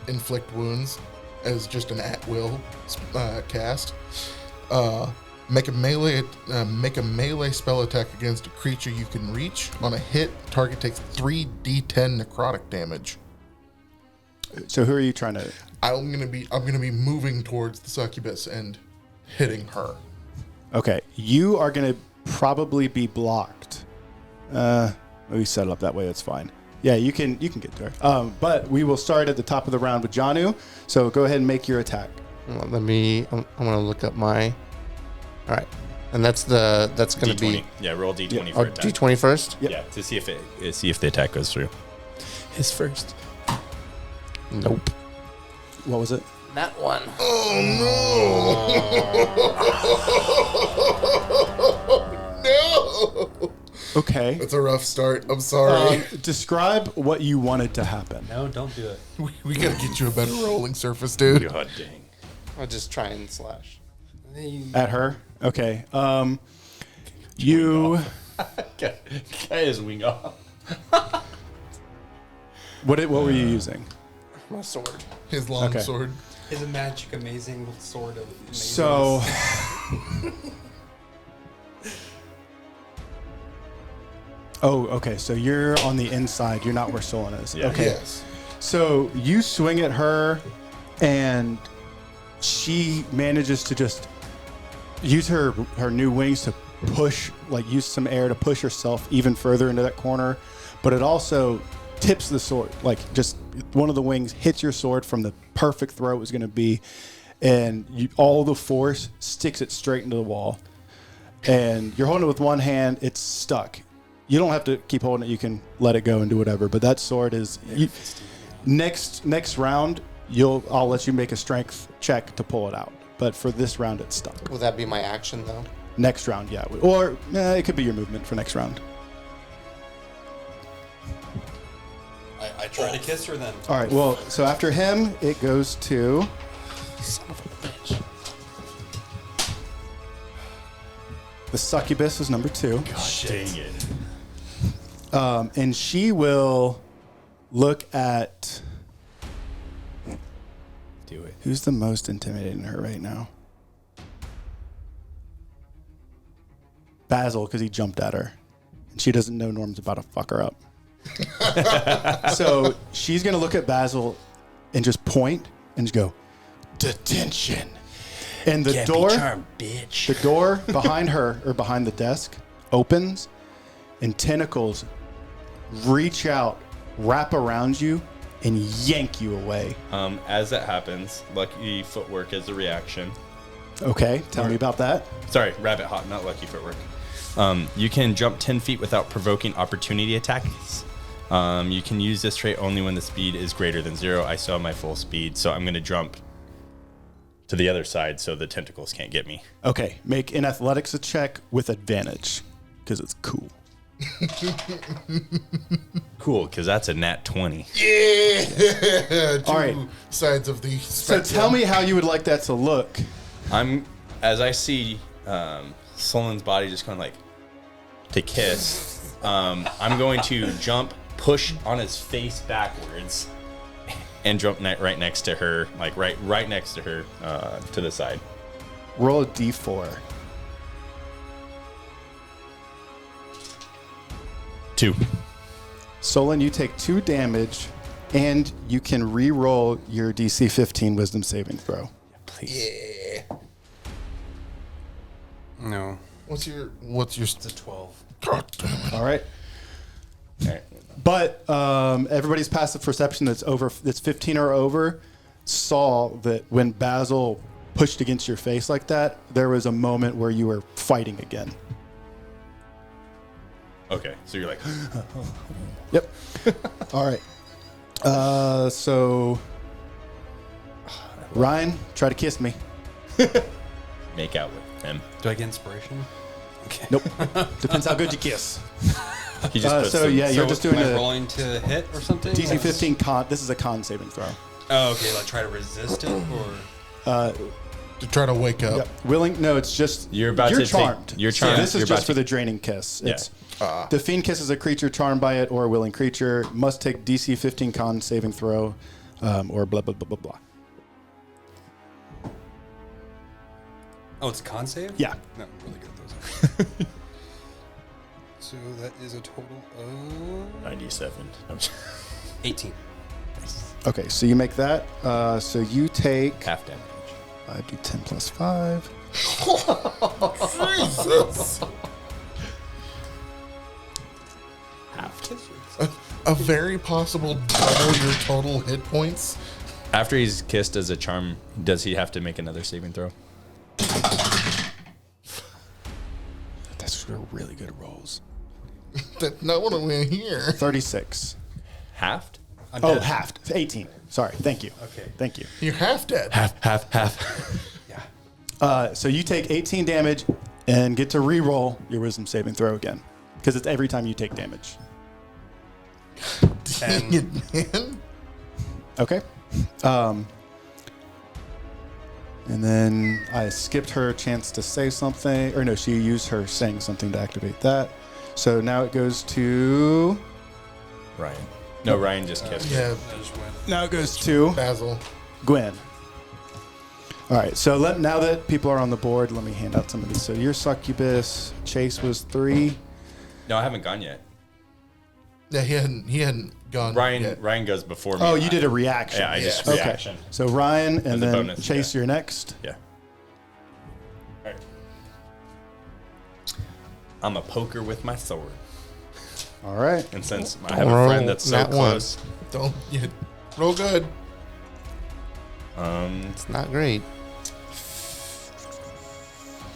inflict wounds as just an at-will cast. Make a melee spell attack against a creature you can reach. On a hit, target takes 3d10 necrotic damage. So who are you trying to... I'm gonna be moving towards the Succubus and hitting her. Okay, you are going to probably be blocked. We set it up that way, that's fine. Yeah, you can get there. But we will start at the top of the round with Janu. So go ahead and make your attack. Well, I'm going to look up my... All right. And that's going to D20. be... Yeah, roll D20 Oh, for attack. D20 first? Yep. Yeah, to see if the attack goes through. His first. Nope. What was it? That one. No! Okay. It's a rough start. I'm sorry. Describe what you wanted to happen. No, don't do it. We gotta get you a better rolling surface, dude. God dang. I'll just try and slash. At her? Okay. You. Guy is wing off. What were you using? My sword. His long Okay. sword. Is a magic, amazing sword of amazingness. So. Oh, okay. So you're on the inside. You're not where Solon is. Yeah. Okay. Yes. So you swing at her, and she manages to just use her new wings to push, like use some air to push herself even further into that corner. But it also tips the sword, like just one of the wings hits your sword from the perfect throw it was going to be, and all the force sticks it straight into the wall. And you're holding it with one hand; it's stuck. You don't have to keep holding it; you can let it go and do whatever. But that sword is next round. I'll let you make a strength check to pull it out. But for this round, it's stuck. Will that be my action though? Next round, yeah, or it could be your movement for next round. I try to kiss her then. All right. Well, so after him, it goes to. Son of a bitch. The Succubus is number 2. Dang it. And she will look at Do it. who's the most intimidating her right now. Basil, because he jumped at her. And she doesn't know Norm's about to fuck her up. So she's going to look at Basil and just point and just go, detention. And the door, bitch. the door behind her, or behind the desk, opens, and tentacles reach out, wrap around you, and yank you away. As that happens, lucky footwork is a reaction. Okay, tell me about that. Sorry, rabbit hop, not lucky footwork. You can jump 10 feet without provoking opportunity attacks. You can use this trait only when the speed is greater than 0. I still have my full speed, so I'm going to jump to the other side so the tentacles can't get me. Okay, make an athletics check with advantage, because it's cool. Cool, because that's a nat 20. Yeah. All right. Sides of the So spectrum. tell me how you would like that to look. As I see Solon's body just kind of like to kiss, I'm going to jump, push on his face backwards, and jump right next to her, like right next to her, to the side. Roll a d4. 2. Solon, you take 2 damage, and you can re-roll your DC 15 Wisdom saving throw. Please. Yeah. No. What's your It's a 12. God damn it. All right. All right. But everybody's passive perception that's 15 or over saw that when Basil pushed against your face like that, there was a moment where you were fighting again. Okay, so you're like, Yep. All right. So Ryan, try to kiss me. make out with him. Do I get inspiration? Okay. Nope. Depends how good you kiss. He just puts So them- yeah, you're So just doing am I a rolling to hit or something? DC 15 con. This is a con saving throw. Oh, okay. Like try to resist it or. To try to wake up. Yep. Willing? No, it's just You're about to take- charmed. you're charmed. So this is You're just about for to- the draining kiss. Yeah. It's the fiend kisses a creature charmed by it or a willing creature. Must take DC 15 con saving throw, or blah blah blah blah blah. Oh, it's a con save? Yeah. No, I'm really good at those. So that is a total of 97. I'm just- 18. Okay, so you make that. So you take half damage. 5d10 plus 5. Jesus. A very possible double your total hit points. After he's kissed as a charm, does he have to make another saving throw? That's really good rolls. That's not what I'm going to hear. 36. Halved? Oh, halved. 18. Sorry. Thank you. Okay. Thank you. You're half dead. Half. Yeah. So you take 18 damage and get to re-roll your wisdom saving throw again, because it's every time you take damage. Dang it, man. Okay. And then I skipped her chance to say something. Or no, she used her saying something to activate that. So now it goes to... Ryan. No, Ryan just kept it. Yeah, Now it goes to Basil. Gwen. All right, so now that people are on the board, let me hand out some of these. So your Succubus, Chase was 3. No, I haven't gone yet. Yeah, he hadn't gone yet. Ryan goes before me. Oh, you did a reaction. Yeah, I just Okay. reaction. So Ryan, and As a then bonus, Chase, yeah. you're next. Yeah. All right. I'm a poker with my sword. All right. And since I have a friend that's so Not one. close, Roll good. It's not great.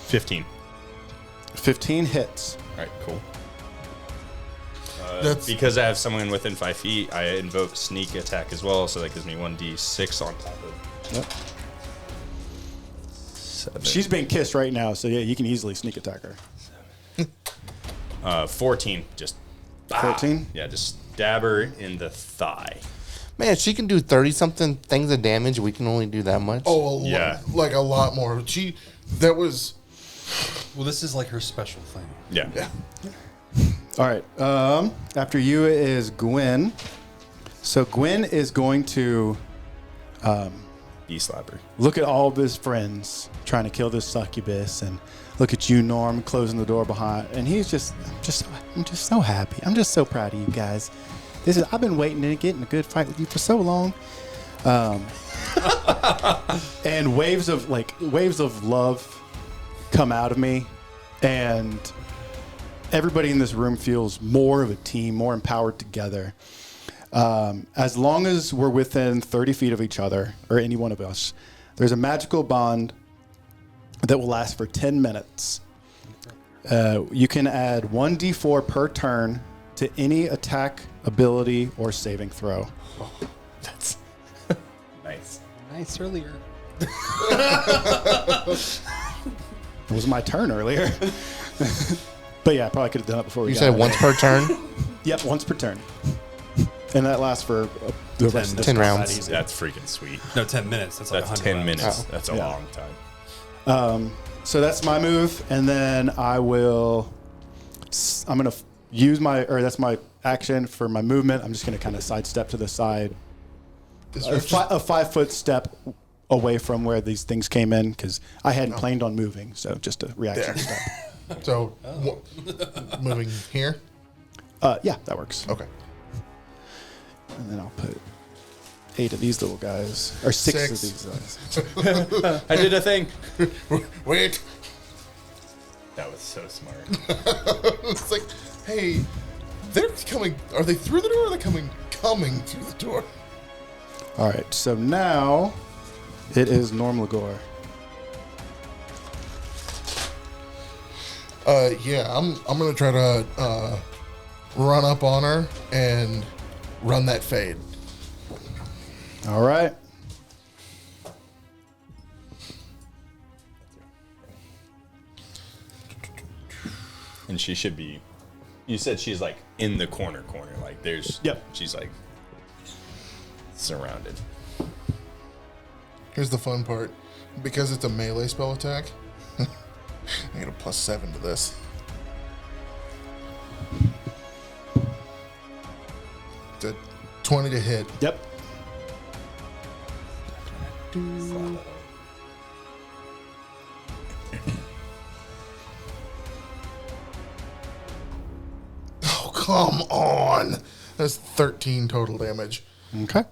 15. 15 hits. All right, cool. That's Because I have someone within 5 feet, I invoke sneak attack as well, so that gives me 1d6 on top of Yep. 7. She's being kissed right now, so yeah, you can easily sneak attack her. 14. Just 14? Yeah, just stab her in the thigh. Man, she can do 30-something things of damage. We can only do that much. Yeah. Like a lot more. That was... Well, this is like her special thing. Yeah. All right. After you is Gwen. So Gwen is going to E-slapper. look at all of his friends trying to kill this succubus, and look at you, Norm, closing the door behind. And he's I'm just so happy. I'm just so proud of you guys. I've been waiting to get in a good fight with you for so long. And waves of love come out of me, and everybody in this room feels more of a team, more empowered together. As long as we're within 30 feet of each other, or any one of us, there's a magical bond that will last for 10 minutes. You can add 1d4 per turn to any attack, ability, or saving throw. That's nice. Nice earlier. It was my turn earlier. But yeah, I probably could have done it before we You got said it. once per turn? Yep, once per turn. And that lasts for the rest of the 10 combat rounds. easy. That's freaking sweet. No, 10 minutes. That's like That's 100 10 rounds. minutes. Oh. That's a Yeah. long time. So that's my move, and then I'm gonna that's my action for my movement. I'm just gonna kind of sidestep to the side, Is a there just- 5-foot step away from where these things came in, because I hadn't planned on moving. So just a reaction There. step. So, moving here? Yeah, that works. Okay. And then I'll put 8 of these little guys, or 6 of Six. these guys. I did a thing. Wait. That was so smart. It's like, hey, they're coming. Are they through the door, or are they coming through the door? All right, so now it is Norm Lagore. Yeah, I'm gonna try to run up on her and run that fade. All right. And she should be. You said she's like in the corner. Like there's. Yep. She's like surrounded. Here's the fun part. Because it's a melee spell attack, I get a +7 to this. It's a 20 to hit. Yep. Oh, come on. That's 13 total damage. Okay.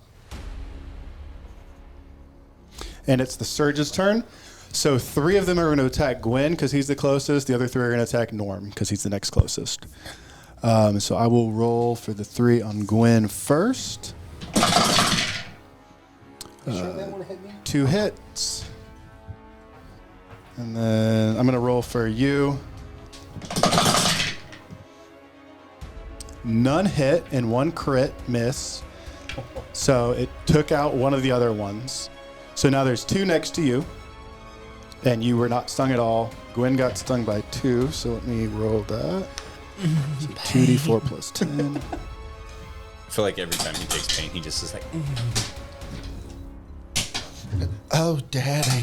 And it's the Surge's turn. So 3 of them are going to attack Gwen because he's the closest. The other 3 are going to attack Norm because he's the next closest. So I will roll for the 3 on Gwen first. 2 hits. And then I'm going to roll for you. None hit and 1 crit miss. So it took out one of the other ones. So now there's 2 next to you. And you were not stung at all. Gwen got stung by 2, so let me roll that. So 2d4 plus 10. I feel like every time he takes pain, he just is like. Oh, daddy.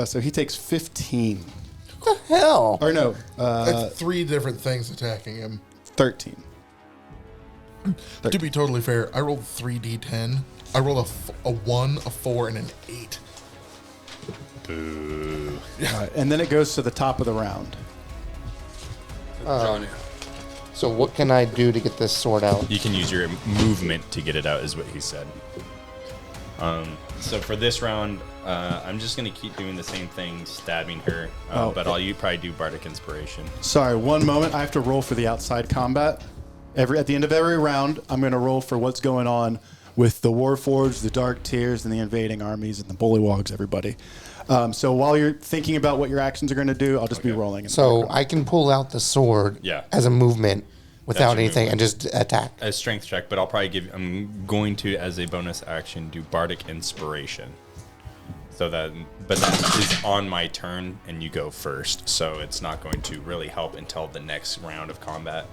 So he takes 15. Hell. Or no, That's 3 different things attacking him. 13. To be totally fair, I rolled 3d10. I rolled a 1, a 4, and an 8. Boo. All right, and then it goes to the top of the round. Johnny. So what can I do to get this sword out? You can use your movement to get it out, is what he said. So for this round, I'm just going to keep doing the same thing, stabbing her. But you probably do Bardic Inspiration. Sorry, one moment. I have to roll for the outside combat. At the end of every round, I'm going to roll for what's going on with the Warforged, the Dark Tears, and the invading armies, and the Bullywogs, everybody. So while you're thinking about what your actions are going to do, I'll just be rolling. So I can pull out the sword as a movement without your anything movement. and just attack. A strength check, but I'm going to, as a bonus action, do Bardic Inspiration. But that is on my turn, and you go first. So it's not going to really help until the next round of combat.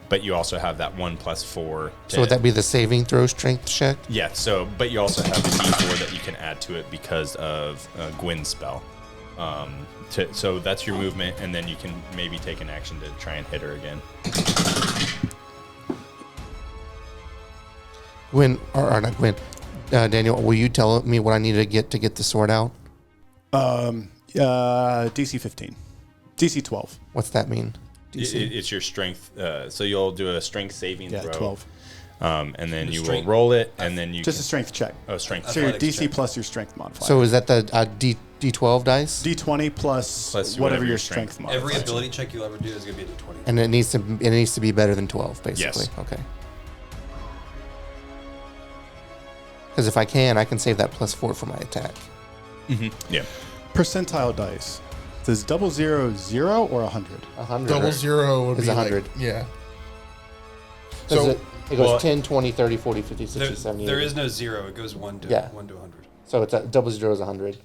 But you also have that 1 + 4. So would that be the saving throw strength check? Yeah, but you also have a D4 that you can add to it because of Gwyn's spell. So that's your movement, and then you can maybe take an action to try and hit her again. Gwyn, or not Gwyn, Daniel, will you tell me what I need to get the sword out? DC 15. DC 12. What's that mean? It's your strength. So you'll do a strength saving throw. 12. And then you will roll it, and then you Just a strength check. strength. So your Athletics DC check. plus your strength modifier. So is that the D12 dice? D20 plus whatever your strength modifier. Every ability check you'll ever do is going to be a D20. And it needs to be better than 12, basically. Yes. Okay. Because if I can save that +4 for my attack. Yeah. Percentile dice. Does 000 0 or 100? 100. Double 0 would Is be 100. like, yeah. Does So it goes well, 10, 20, 30, 40, 50, 60, 70, There 80. is no 0. It goes 1 to Yeah. 1 to 100. So it's 000 is 100.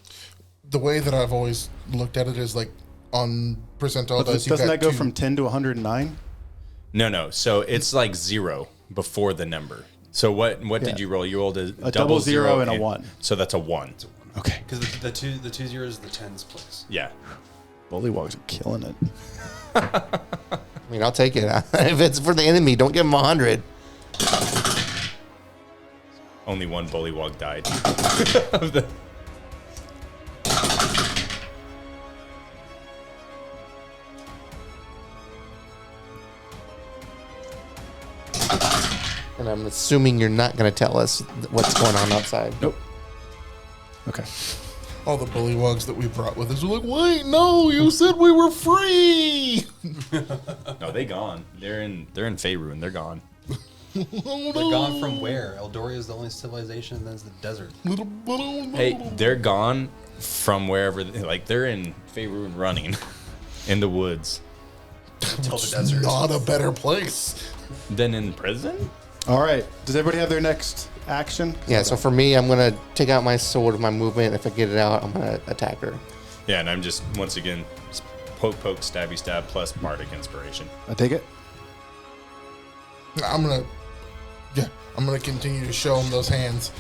the way that I've always looked at it is like on percentile dice. Doesn't that go from 10 to 109? No. So it's like 0 before the number. So what did you roll? You rolled a double 0 and a 1. So that's a 1. Okay. Because the two zeros is the tens place. Yeah. Bullywogs are killing it. I mean, I'll take it. If it's for the enemy, don't give them 100. Only one bullywog died. And I'm assuming you're not going to tell us what's going on outside. Nope. Okay. all the bullywogs that we brought with us were like, wait, no, you said we were free. No, they gone. They're in Faerun. They're gone. Oh, They're no. gone from where? Eldoria is the only civilization, and then it's the desert. Hey, they're gone from wherever. Like they're in Faerun running in the woods. Until the desert. Not a better place. Then in prison? All right. Does everybody have their next action? Yeah, so for me, I'm going to take out my sword with my movement. If I get it out, I'm going to attack her. Yeah, and I'm just, once again, poke, stabby, stab, plus Bardic Inspiration. I take it. I'm gonna continue to show him those hands.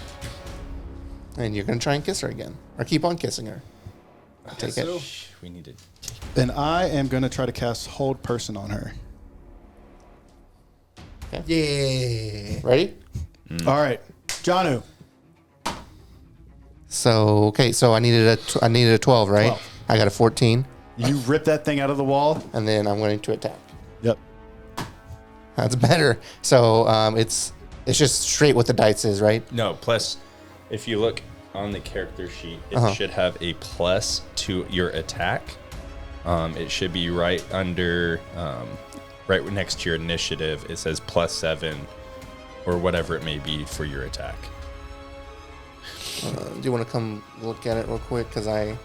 And you're going to try and kiss her again. Or keep on kissing her. I'll take it. We need to. And I am going to try to cast Hold Person on her. Yeah. Ready? All right. Janu. So, okay, so I needed a 12, right? 12. I got a 14. You rip that thing out of the wall. And then I'm going to attack. Yep. That's better. So it's just straight what the dice is, right? No, plus, if you look on the character sheet, it should have a plus to your attack. It should be right under, right next to your initiative. It says +7 or whatever it may be for your attack. Do you want to come look at it real quick? Because I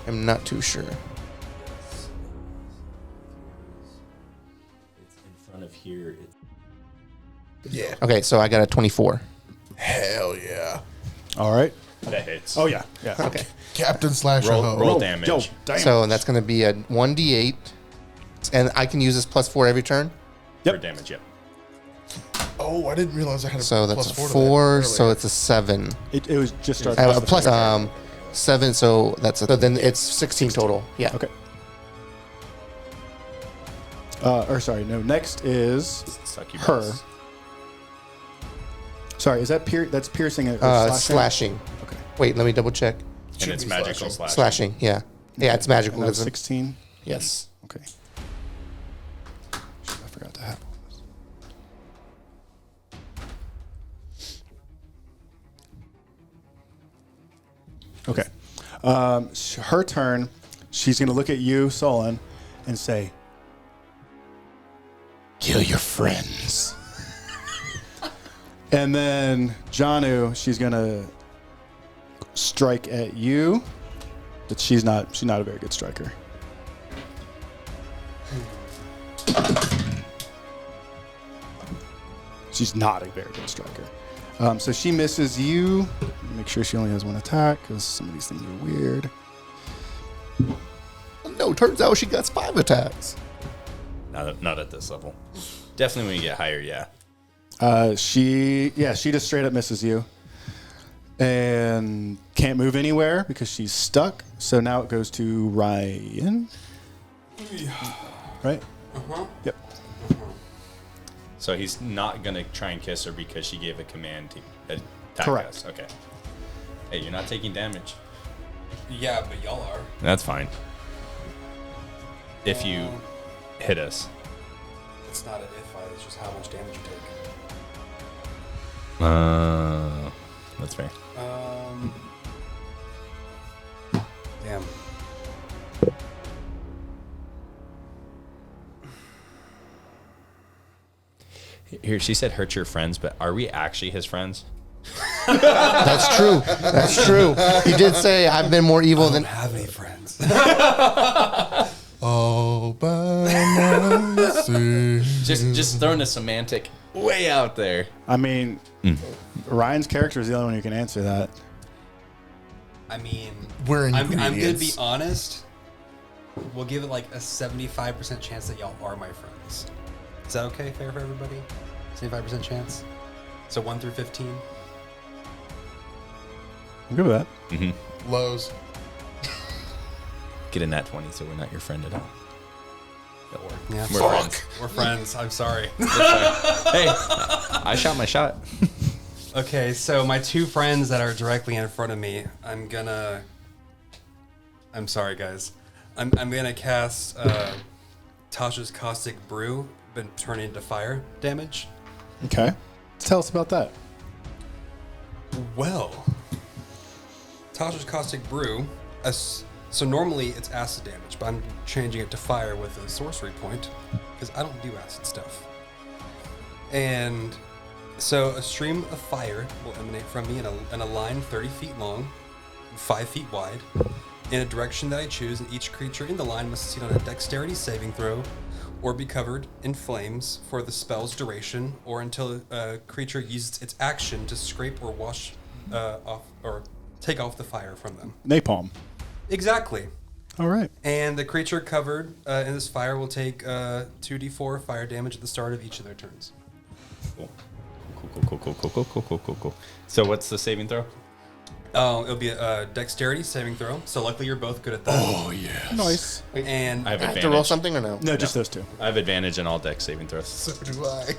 am not too sure. It's in front of here. Yeah. Okay, so I got a 24. Hell yeah. All right. That hits. Oh, yeah. Yeah. Okay. Captain Slasher Roll Ho. damage. Yo, damn. So that's going to be a 1d8. And I can use this +4 every turn. For damage, yep. Oh, I didn't realize I had a So that's a +4 to that 4, earlier. so it's a 7. It was just started. Plus, 7, so then it's 16 total. Yeah. Okay. Next is Succubus. her. Sorry, is that that's piercing or slashing? Slashing. Okay. Wait, let me double check. And it's be magical slashing. slashing. Slashing, yeah. Yeah, it's magical. And that's isn't it? 16. Yes. Okay. Shit, I forgot to have all this. Okay. Her turn. She's going to look at you, Solon, and say, "Kill your friends." And then Janu, she's going to strike at you. But she's not a very good striker. She's not a very good striker. So she misses you. Make sure she only has 1 attack because some of these things are weird. No, turns out she got 5 attacks. Not at this level. Definitely when you get higher, yeah. She just straight up misses you. And can't move anywhere because she's stuck. So now it goes to Ryan. Right? Uh-huh. Yep. So he's not going to try and kiss her because she gave a command to attack Correct. us. Okay. Hey, you're not taking damage. Yeah, but y'all are. That's fine. If you hit us. It's not an if, it's just how much damage you take. That's fair. Damn. Here, she said hurt your friends, but are we actually his friends? That's true. That's true. He did say, I've been more evil I than. don't have any friends. All by myself. Just throwing a semantic way out there. I mean, Ryan's character is the only one who can answer that. I mean, We're I'm going to be ingredients. honest. We'll give it like a 75% chance that y'all are my friends. Is that okay? Fair for everybody? 75% chance? So 1 through 15? I'm good with that. Lows. Get in that 20, so we're not your friend at all. That'll work. Yeah. We're friends. We're friends. I'm sorry. Hey, I shot my shot. Okay, so my 2 friends that are directly in front of me, I'm sorry, guys. I'm gonna cast Tasha's Caustic Brew, been turning into fire damage. Okay. Tell us about that. Well, Tasha's Caustic Brew, so normally it's acid damage, but I'm changing it to fire with a sorcery point, because I don't do acid stuff. And so a stream of fire will emanate from me in a line 30 feet long, 5 feet wide, in a direction that I choose, and each creature in the line must succeed on a dexterity saving throw or be covered in flames for the spell's duration or until a creature uses its action to scrape or wash off or take off the fire from them. Napalm. Exactly. All right. And the creature covered in this fire will take 2d4 fire damage at the start of each of their turns. Cool. So what's the saving throw? It'll be a dexterity saving throw. So luckily you're both good at that. Oh, yeah. Nice. And I have I have to advantage. roll something or no? No, just those 2. I have advantage in all dex saving throws. So do I.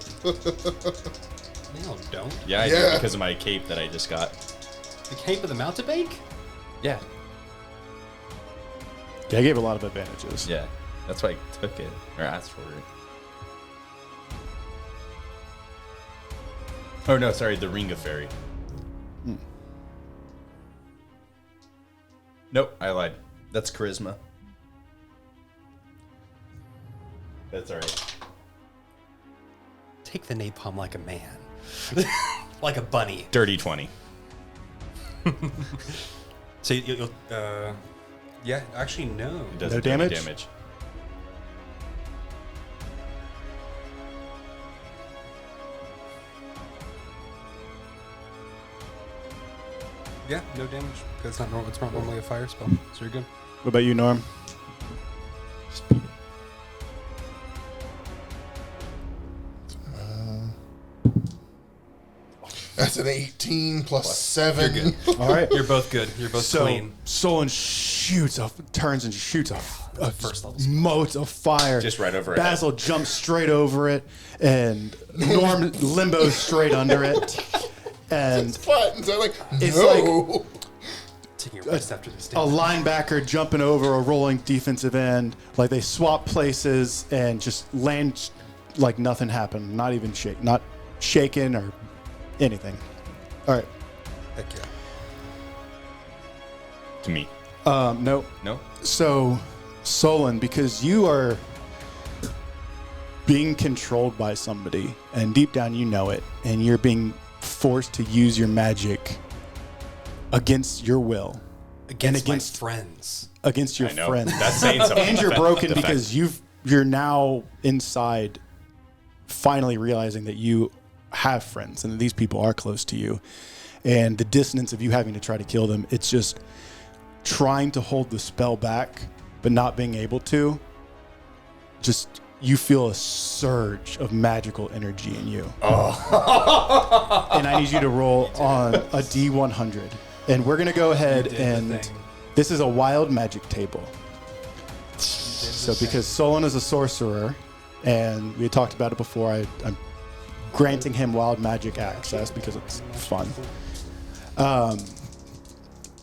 no, don't. Yeah, I do Yeah. because of my cape that I just got. The Cape of the Mountebank? Yeah. Yeah, I gave a lot of advantages. Yeah. That's why I took it or asked for it. Oh, no, sorry, the Ring of Fairy. Nope, I lied. That's charisma. That's all right. Take the napalm like a man. Like a bunny. Dirty 20. So you'll yeah, actually no. It does No dirty damage? Yeah, no damage. Because it's not normal. It's not normally a fire spell. So you're good. What about you, Norm? That's an 18 plus 7. All right. You're both good. You're both So clean. Solon turns and shoots a First level. mote of fire. Just right over it. Basil jumps straight over it, and Norm limbos straight under it. And Buttons. I'm like, It's no. Taking a rest after this a damage. linebacker jumping over a rolling defensive end. Like they swap places and just land like nothing happened. Not even not shaken or anything. All right. Heck yeah. To me. No. No? So, Solon, because you are being controlled by somebody, and deep down you know it, and you're being forced to use your magic against your will, Against my against- friends. against your I know. friends. That's saying something. And you're The broken fact- because you're now inside finally realizing that you have friends and that these people are close to you. And the dissonance of you having to try to kill them, it's just trying to hold the spell back, but not being able to. Just, you feel a surge of magical energy in you. Oh. And I need you to roll on a D100. And we're going to go ahead did the and thing. this is a wild magic table. So because Solon is a sorcerer, and we had talked about it before, I'm granting him wild magic access because it's fun.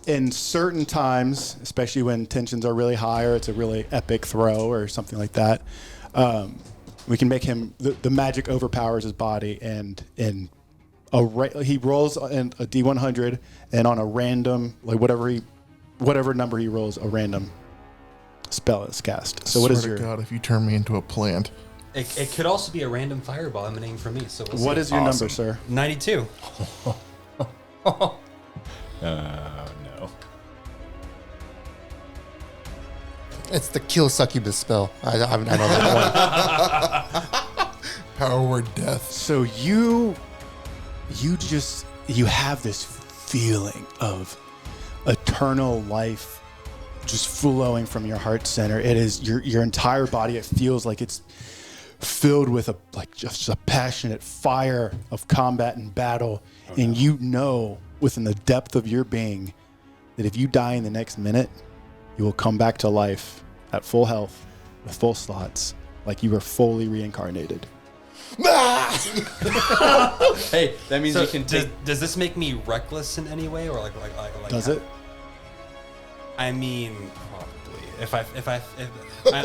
In certain times, especially when tensions are really high or it's a really epic throw or something like that, we can make him, the magic overpowers his body, and he rolls in a D100, and on a random, like whatever number he rolls, a random spell is cast. So what is Swear your to God, if you turn me into a plant. It could also be a random fireball emanating from me. So we'll what see. is your number, sir? 92? No. It's the kill succubus spell. I know that one. Power word death. So you have this feeling of eternal life just flowing from your heart center. It is your entire body. It feels like it's filled with just a passionate fire of combat and battle. And you know within the depth of your being that if you die in the next minute, you will come back to life at full health with full slots, like you were fully reincarnated. Hey, that means So you can take. does this make me reckless in any way, or like Does it? I mean, probably.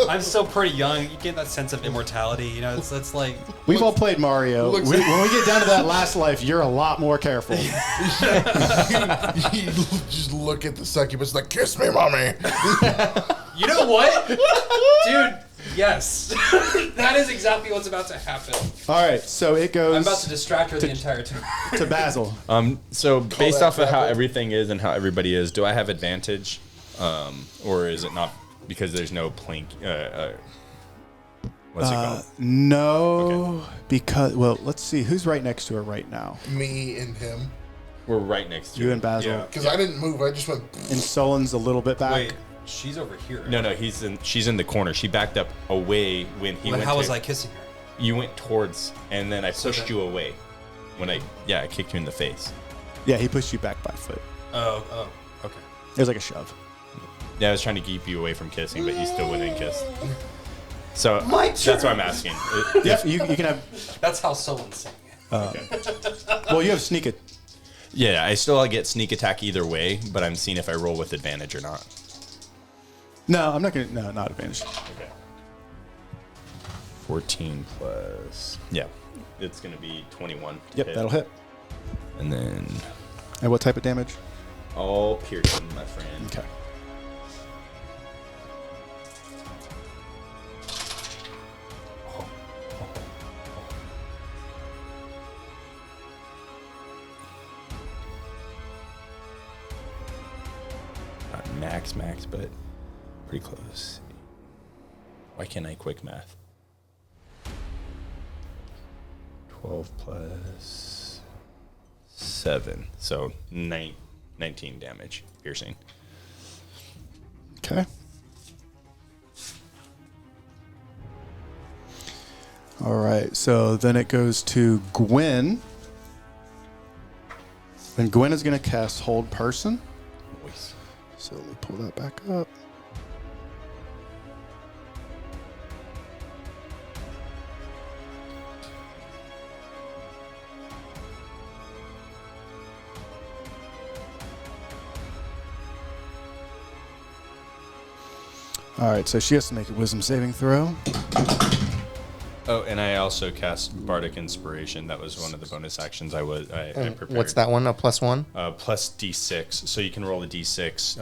I'm still pretty young. You get that sense of immortality. You know, it's like We've all played Mario. When we get down to that last life, you're a lot more careful. You just look at the succubus like, kiss me, mommy. you know what, dude. Yes, that is exactly what's about to happen. All right, so it goes I'm about to distract her the entire time. to Basil. So based that off of how grapple. everything is and how everybody is, do I have advantage, or is it not because there's no plank? What's it called? No, because, well, let's see. Who's right next to her right now? Me and him. We're right next to You it. and Basil. Yeah. Because I didn't move. I just went. And Solon's a little bit back. Wait, she's over here. No, she's in the corner. She backed up away when he But went. how to, was I kissing her? You went towards, and then I pushed that- you away. When I kicked you in the face. Yeah, he pushed you back by a foot. Oh, okay. It was like a shove. Yeah, I was trying to keep you away from kissing, but you still wouldn't kiss. So My that's why I'm asking. Yeah, you can have. That's how someone's saying it. Well, you have sneak it. Yeah, I still get sneak attack either way, but I'm seeing if I roll with advantage or not. No, I'm not gonna. No, not advantage. Okay. 14 plus. Yeah, it's gonna be 21. to Yep, hit. that'll hit. And then And what type of damage? all piercing, my friend. Okay. Not max, but pretty close. Why can't I quick math? 12 plus 7. So 19 damage piercing. Okay. All right. So then it goes to Gwen. Then Gwen is going to cast Hold Person. Voice. So let me pull that back up. All right, so she has to make a wisdom saving throw. Oh, and I also cast Bardic Inspiration. That was one of the bonus actions I prepared. What's that one? A +1? Plus D6. So you can roll a D6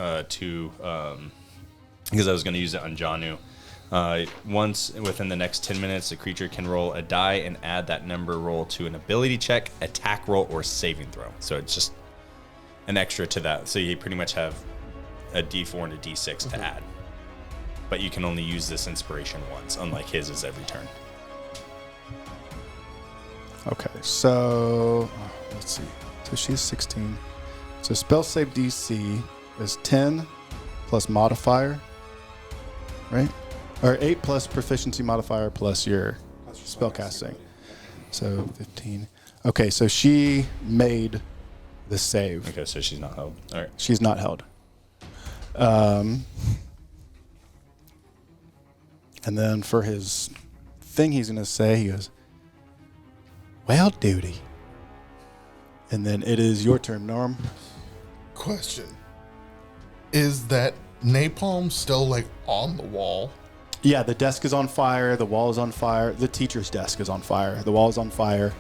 because I was going to use it on Janu. Once within the next 10 minutes, the creature can roll a die and add that number roll to an ability check, attack roll, or saving throw. So it's just an extra to that. So you pretty much have a D4 and a D6 to add. But you can only use this inspiration once, unlike his is every turn. Okay, so let's see. So she's 16. So spell save DC is 10 plus modifier, right? Or 8 plus proficiency modifier plus your spell casting. So 15. Okay, so she made the save. Okay, so she's not held. All right. She's not held. And then for his thing he's going to say, he goes, well, duty. And then it is your turn, Norm. Question. Is that napalm still like on the wall? Yeah, the desk is on fire. The wall is on fire. The teacher's desk is on fire. The wall is on fire.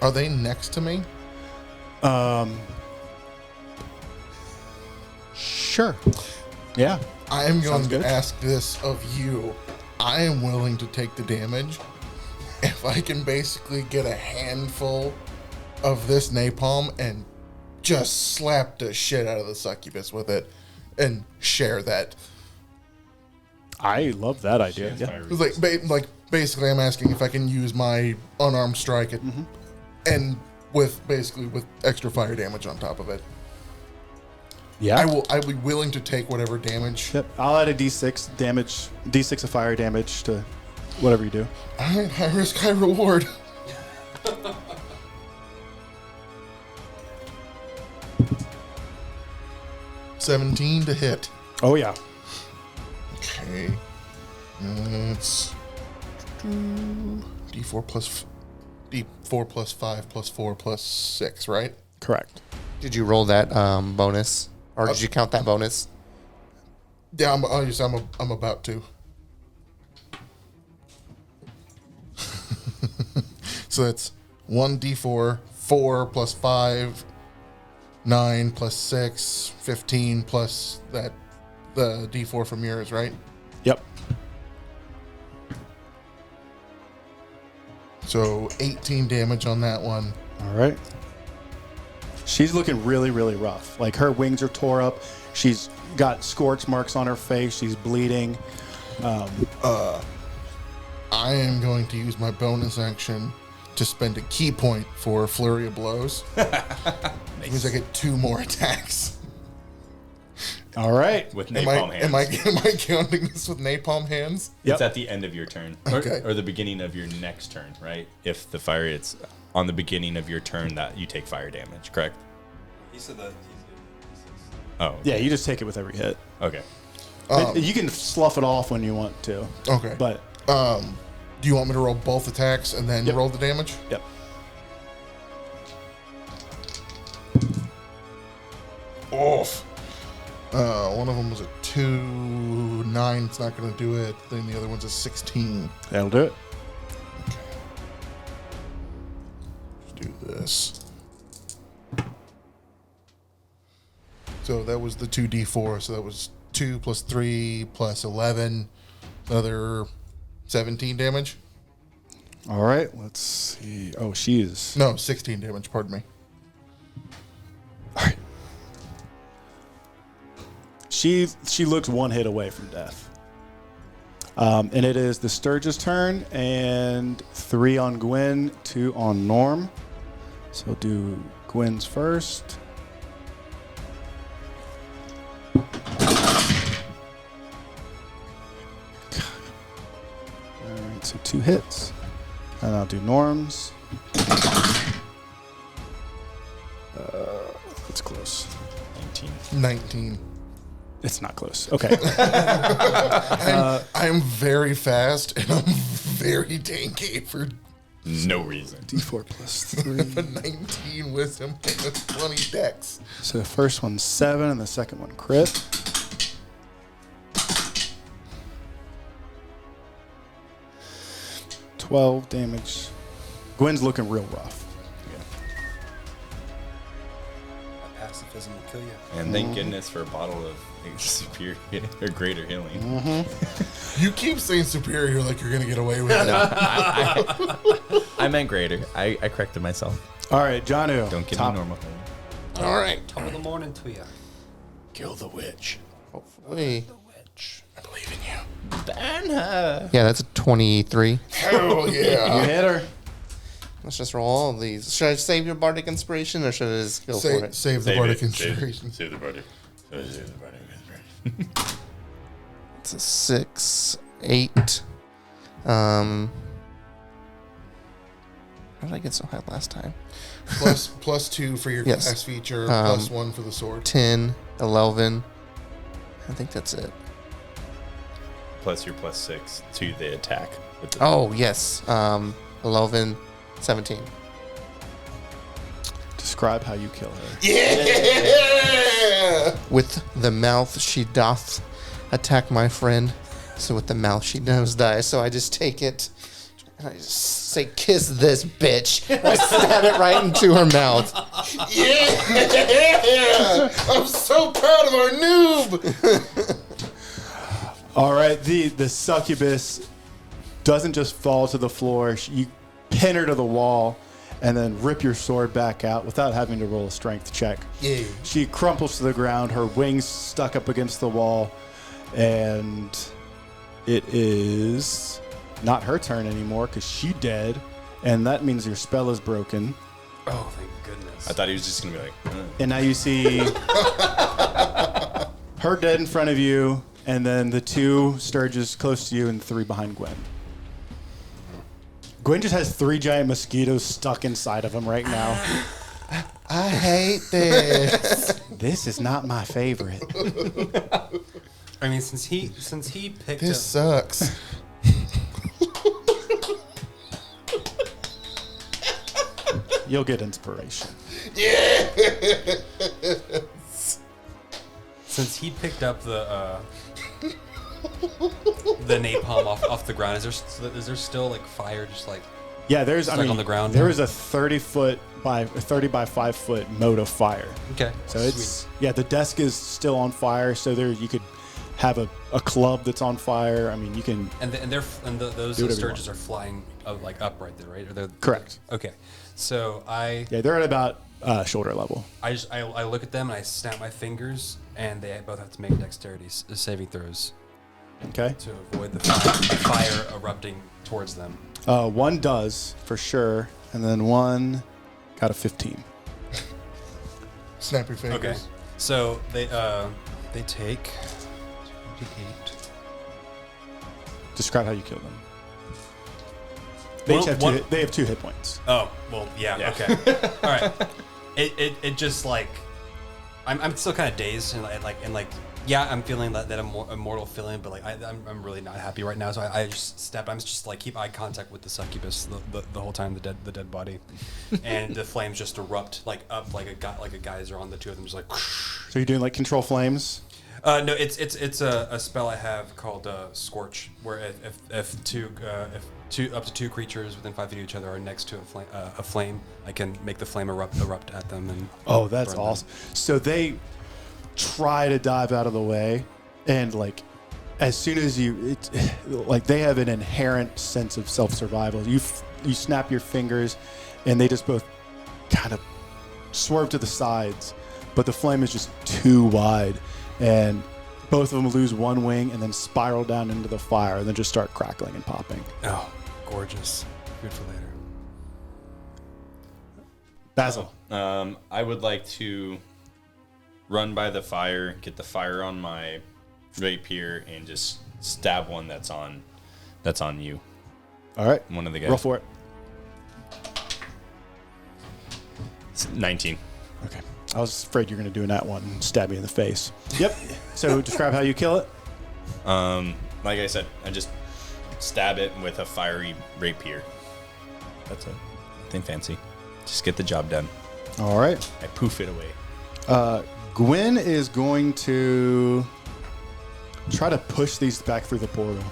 Are they next to me? Sure. Yeah. I am going Sounds to good. ask this of you. I am willing to take the damage if I can basically get a handful of this napalm and just slap the shit out of the succubus with it and share that. I love that idea. Yeah. It's like basically, I'm asking if I can use my unarmed strike at, and with extra fire damage on top of it. Yeah. I'll be willing to take whatever damage. Yep. I'll add a D6 damage, D6 of fire damage to whatever you do. All right, high risk, high reward. $17 to hit. Oh, yeah. Okay. It's D4 plus 5 plus 4 plus 6, right? Correct. Did you roll that bonus? Or did you count that bonus? Yeah, I'm about to. So it's 1d4, 4 plus 5, 9 plus 6, 15 plus the d4 from yours, right? Yep. So 18 damage on that one. All right. She's looking really, really rough. Like her wings are tore up. She's got scorch marks on her face. She's bleeding. I am going to use my bonus action to spend a key point for Flurry of Blows. Which means I get 2 more attacks. All right. With Am napalm hands. am I counting this with napalm hands? Yep. It's at the end of your turn. Okay. Or the beginning of your next turn, right? If the fire it's on the beginning of your turn that you take fire damage, correct? He said that. Oh. Yeah, you just take it with every hit. Okay. You can slough it off when you want to. Okay. But, Do you want me to roll both attacks and then Yep. roll the damage? yep. Oof. One of them was a 2, 9. It's not going to do it. Then the other one's a 16. That'll do it. Let's do this. So that was the 2d4. So that was 2 plus 3 plus 11. Another 17 damage. All right. Let's see. Oh, she is. No, 16 damage. Pardon me. All right. She looks one hit away from death. And it is the Sturge's turn, and 3 on Gwen, 2 on Norm. So we'll do Gwen's first. All right, so 2 hits. And I'll do Norm's. It's close. 19. It's not close. Okay. I'm very fast and I'm very tanky for No reason. D4 plus 3. a 19 wisdom and a 20 dex. So the first one's 7 and the second one crit. $12 damage. Gwen's looking real rough. Pacifism will kill you. And thank goodness for a bottle of superior or greater healing. You keep saying superior like you're going to get away with it. I meant greater. I corrected myself. All right, Janu. Don't give top. me normal. All right. Top of the morning to you. Kill the witch. Hopefully. The witch. I believe in you. Ban her. Yeah, that's a 23. Hell You yeah. hit her. Let's just roll all of these. Should I save your bardic inspiration or should I just go for it? Save the bardic inspiration. Save the bardic. Save the bardic. It's a 6, 8. How did I get so high last time? plus 2 for your Yes. class feature, plus 1 for the sword. 10, 11. I think that's it. Plus your plus 6 to the attack. With the Oh, yes. 11, 17. Describe how you kill her. Yeah! With the mouth she doth attack my friend. So with the mouth she knows die. So I just take it and I just say, kiss this bitch. I stab it right into her mouth. Yeah! I'm so proud of our noob! All right, the succubus doesn't just fall to the floor. You pin her to the wall and then rip your sword back out without having to roll a strength check. Yeah. She crumples to the ground, her wings stuck up against the wall, and it is not her turn anymore because she's dead, and that means your spell is broken. Oh, thank goodness. I thought he was just going to be like, And now you see her dead in front of you, and then the 2 Sturges close to you and 3 behind Gwen. Gwen just has 3 giant mosquitoes stuck inside of him right now. I hate this. This is not my favorite. I mean, since he picked This sucks. You'll get inspiration. since he picked up the napalm off the ground, is there still like fire just like Yeah, there's Stuck on the ground? There is a 30 by 5 foot moat of fire. okay? So it's the desk is still on fire. So there you could have a club that's on fire. I mean, you can. And those Do whatever you sturges want. are flying like up right there, right? Or they're Correct. Okay, so Yeah, they're at about shoulder level. I look at them and I snap my fingers, and they both have to make dexterity saving throws Okay. to avoid the fire erupting towards them. One does for sure, and then one got a 15. Snap your fingers. Okay, so they take 2d8. Describe how you kill them. They have 2 hit points. Oh, well, yeah. Okay. All right. It just like I'm still kind of dazed and yeah, I'm feeling that immortal feeling, but like I'm really not happy right now. So I just step. I'm just like keep eye contact with the succubus the whole time, the dead body, and the flames just erupt like up like a geyser on the 2 of them, just like. So you're doing like control flames. No, it's a spell I have called Scorch, where if up to 2 creatures within 5 feet of each other are next to a flame, I can make the flame erupt at them and. Oh, that's burn them. awesome. So they try to dive out of the way, and like as soon as like they have an inherent sense of self-survival. You snap your fingers, and they just both kind of swerve to the sides, but the flame is just too wide, and both of them lose one wing and then spiral down into the fire and then just start crackling and popping. Oh, gorgeous. Good for later. Basil. I would like to run by the fire, get the fire on my rapier, and just stab one that's on you. All right. One of the guys. Roll for it. It's 19. Okay. I was afraid you were going to do that one and stab me in the face. Yep. So describe how you kill it. Like I said, I just stab it with a fiery rapier. That's it. Nothing fancy. Just get the job done. All right. I poof it away. Gwen is going to try to push these back through the portal.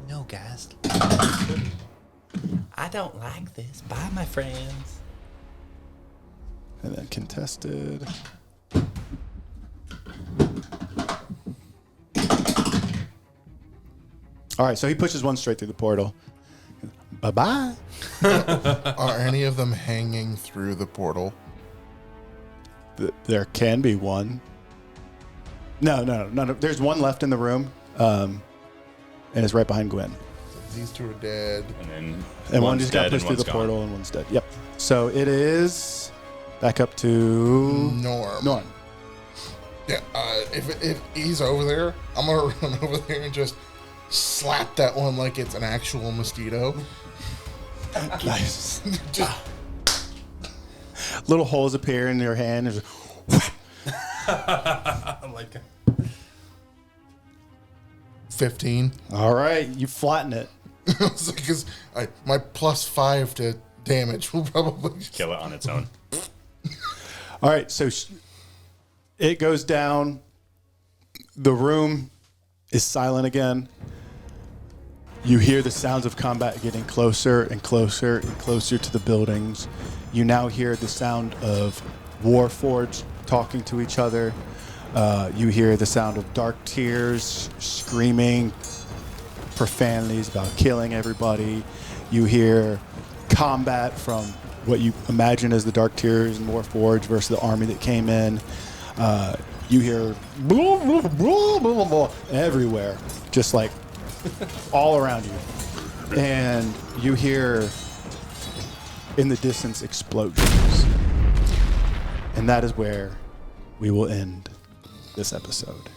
No, guys. I don't like this. Bye, my friends. And then contested. All right, so he pushes one straight through the portal. Bye-bye. Are any of them hanging through the portal? There can be one. No. There's one left in the room, and it's right behind Gwen. These two are dead. And one just got pushed through the portal, and one's dead. Yep. So it is back up to Norm. Yeah. If he's over there, I'm gonna run over there and just slap that one like it's an actual mosquito. Nice. Just little holes appear in your hand. There's I like it. 15. all right, you flatten it. Because my +5 to damage will probably Kill it on its own. All right, so it goes down. The room is silent again. You hear the sounds of combat getting closer and closer and closer to the buildings. You now hear the sound of Warforged talking to each other. You hear the sound of Dark Tears screaming profanities about killing everybody. You hear combat from what you imagine as the Dark Tears and Warforged versus the army that came in. You hear blah, blah, blah, blah, blah, everywhere, just like all around you. And you hear in the distance explosions. And that is where we will end this episode.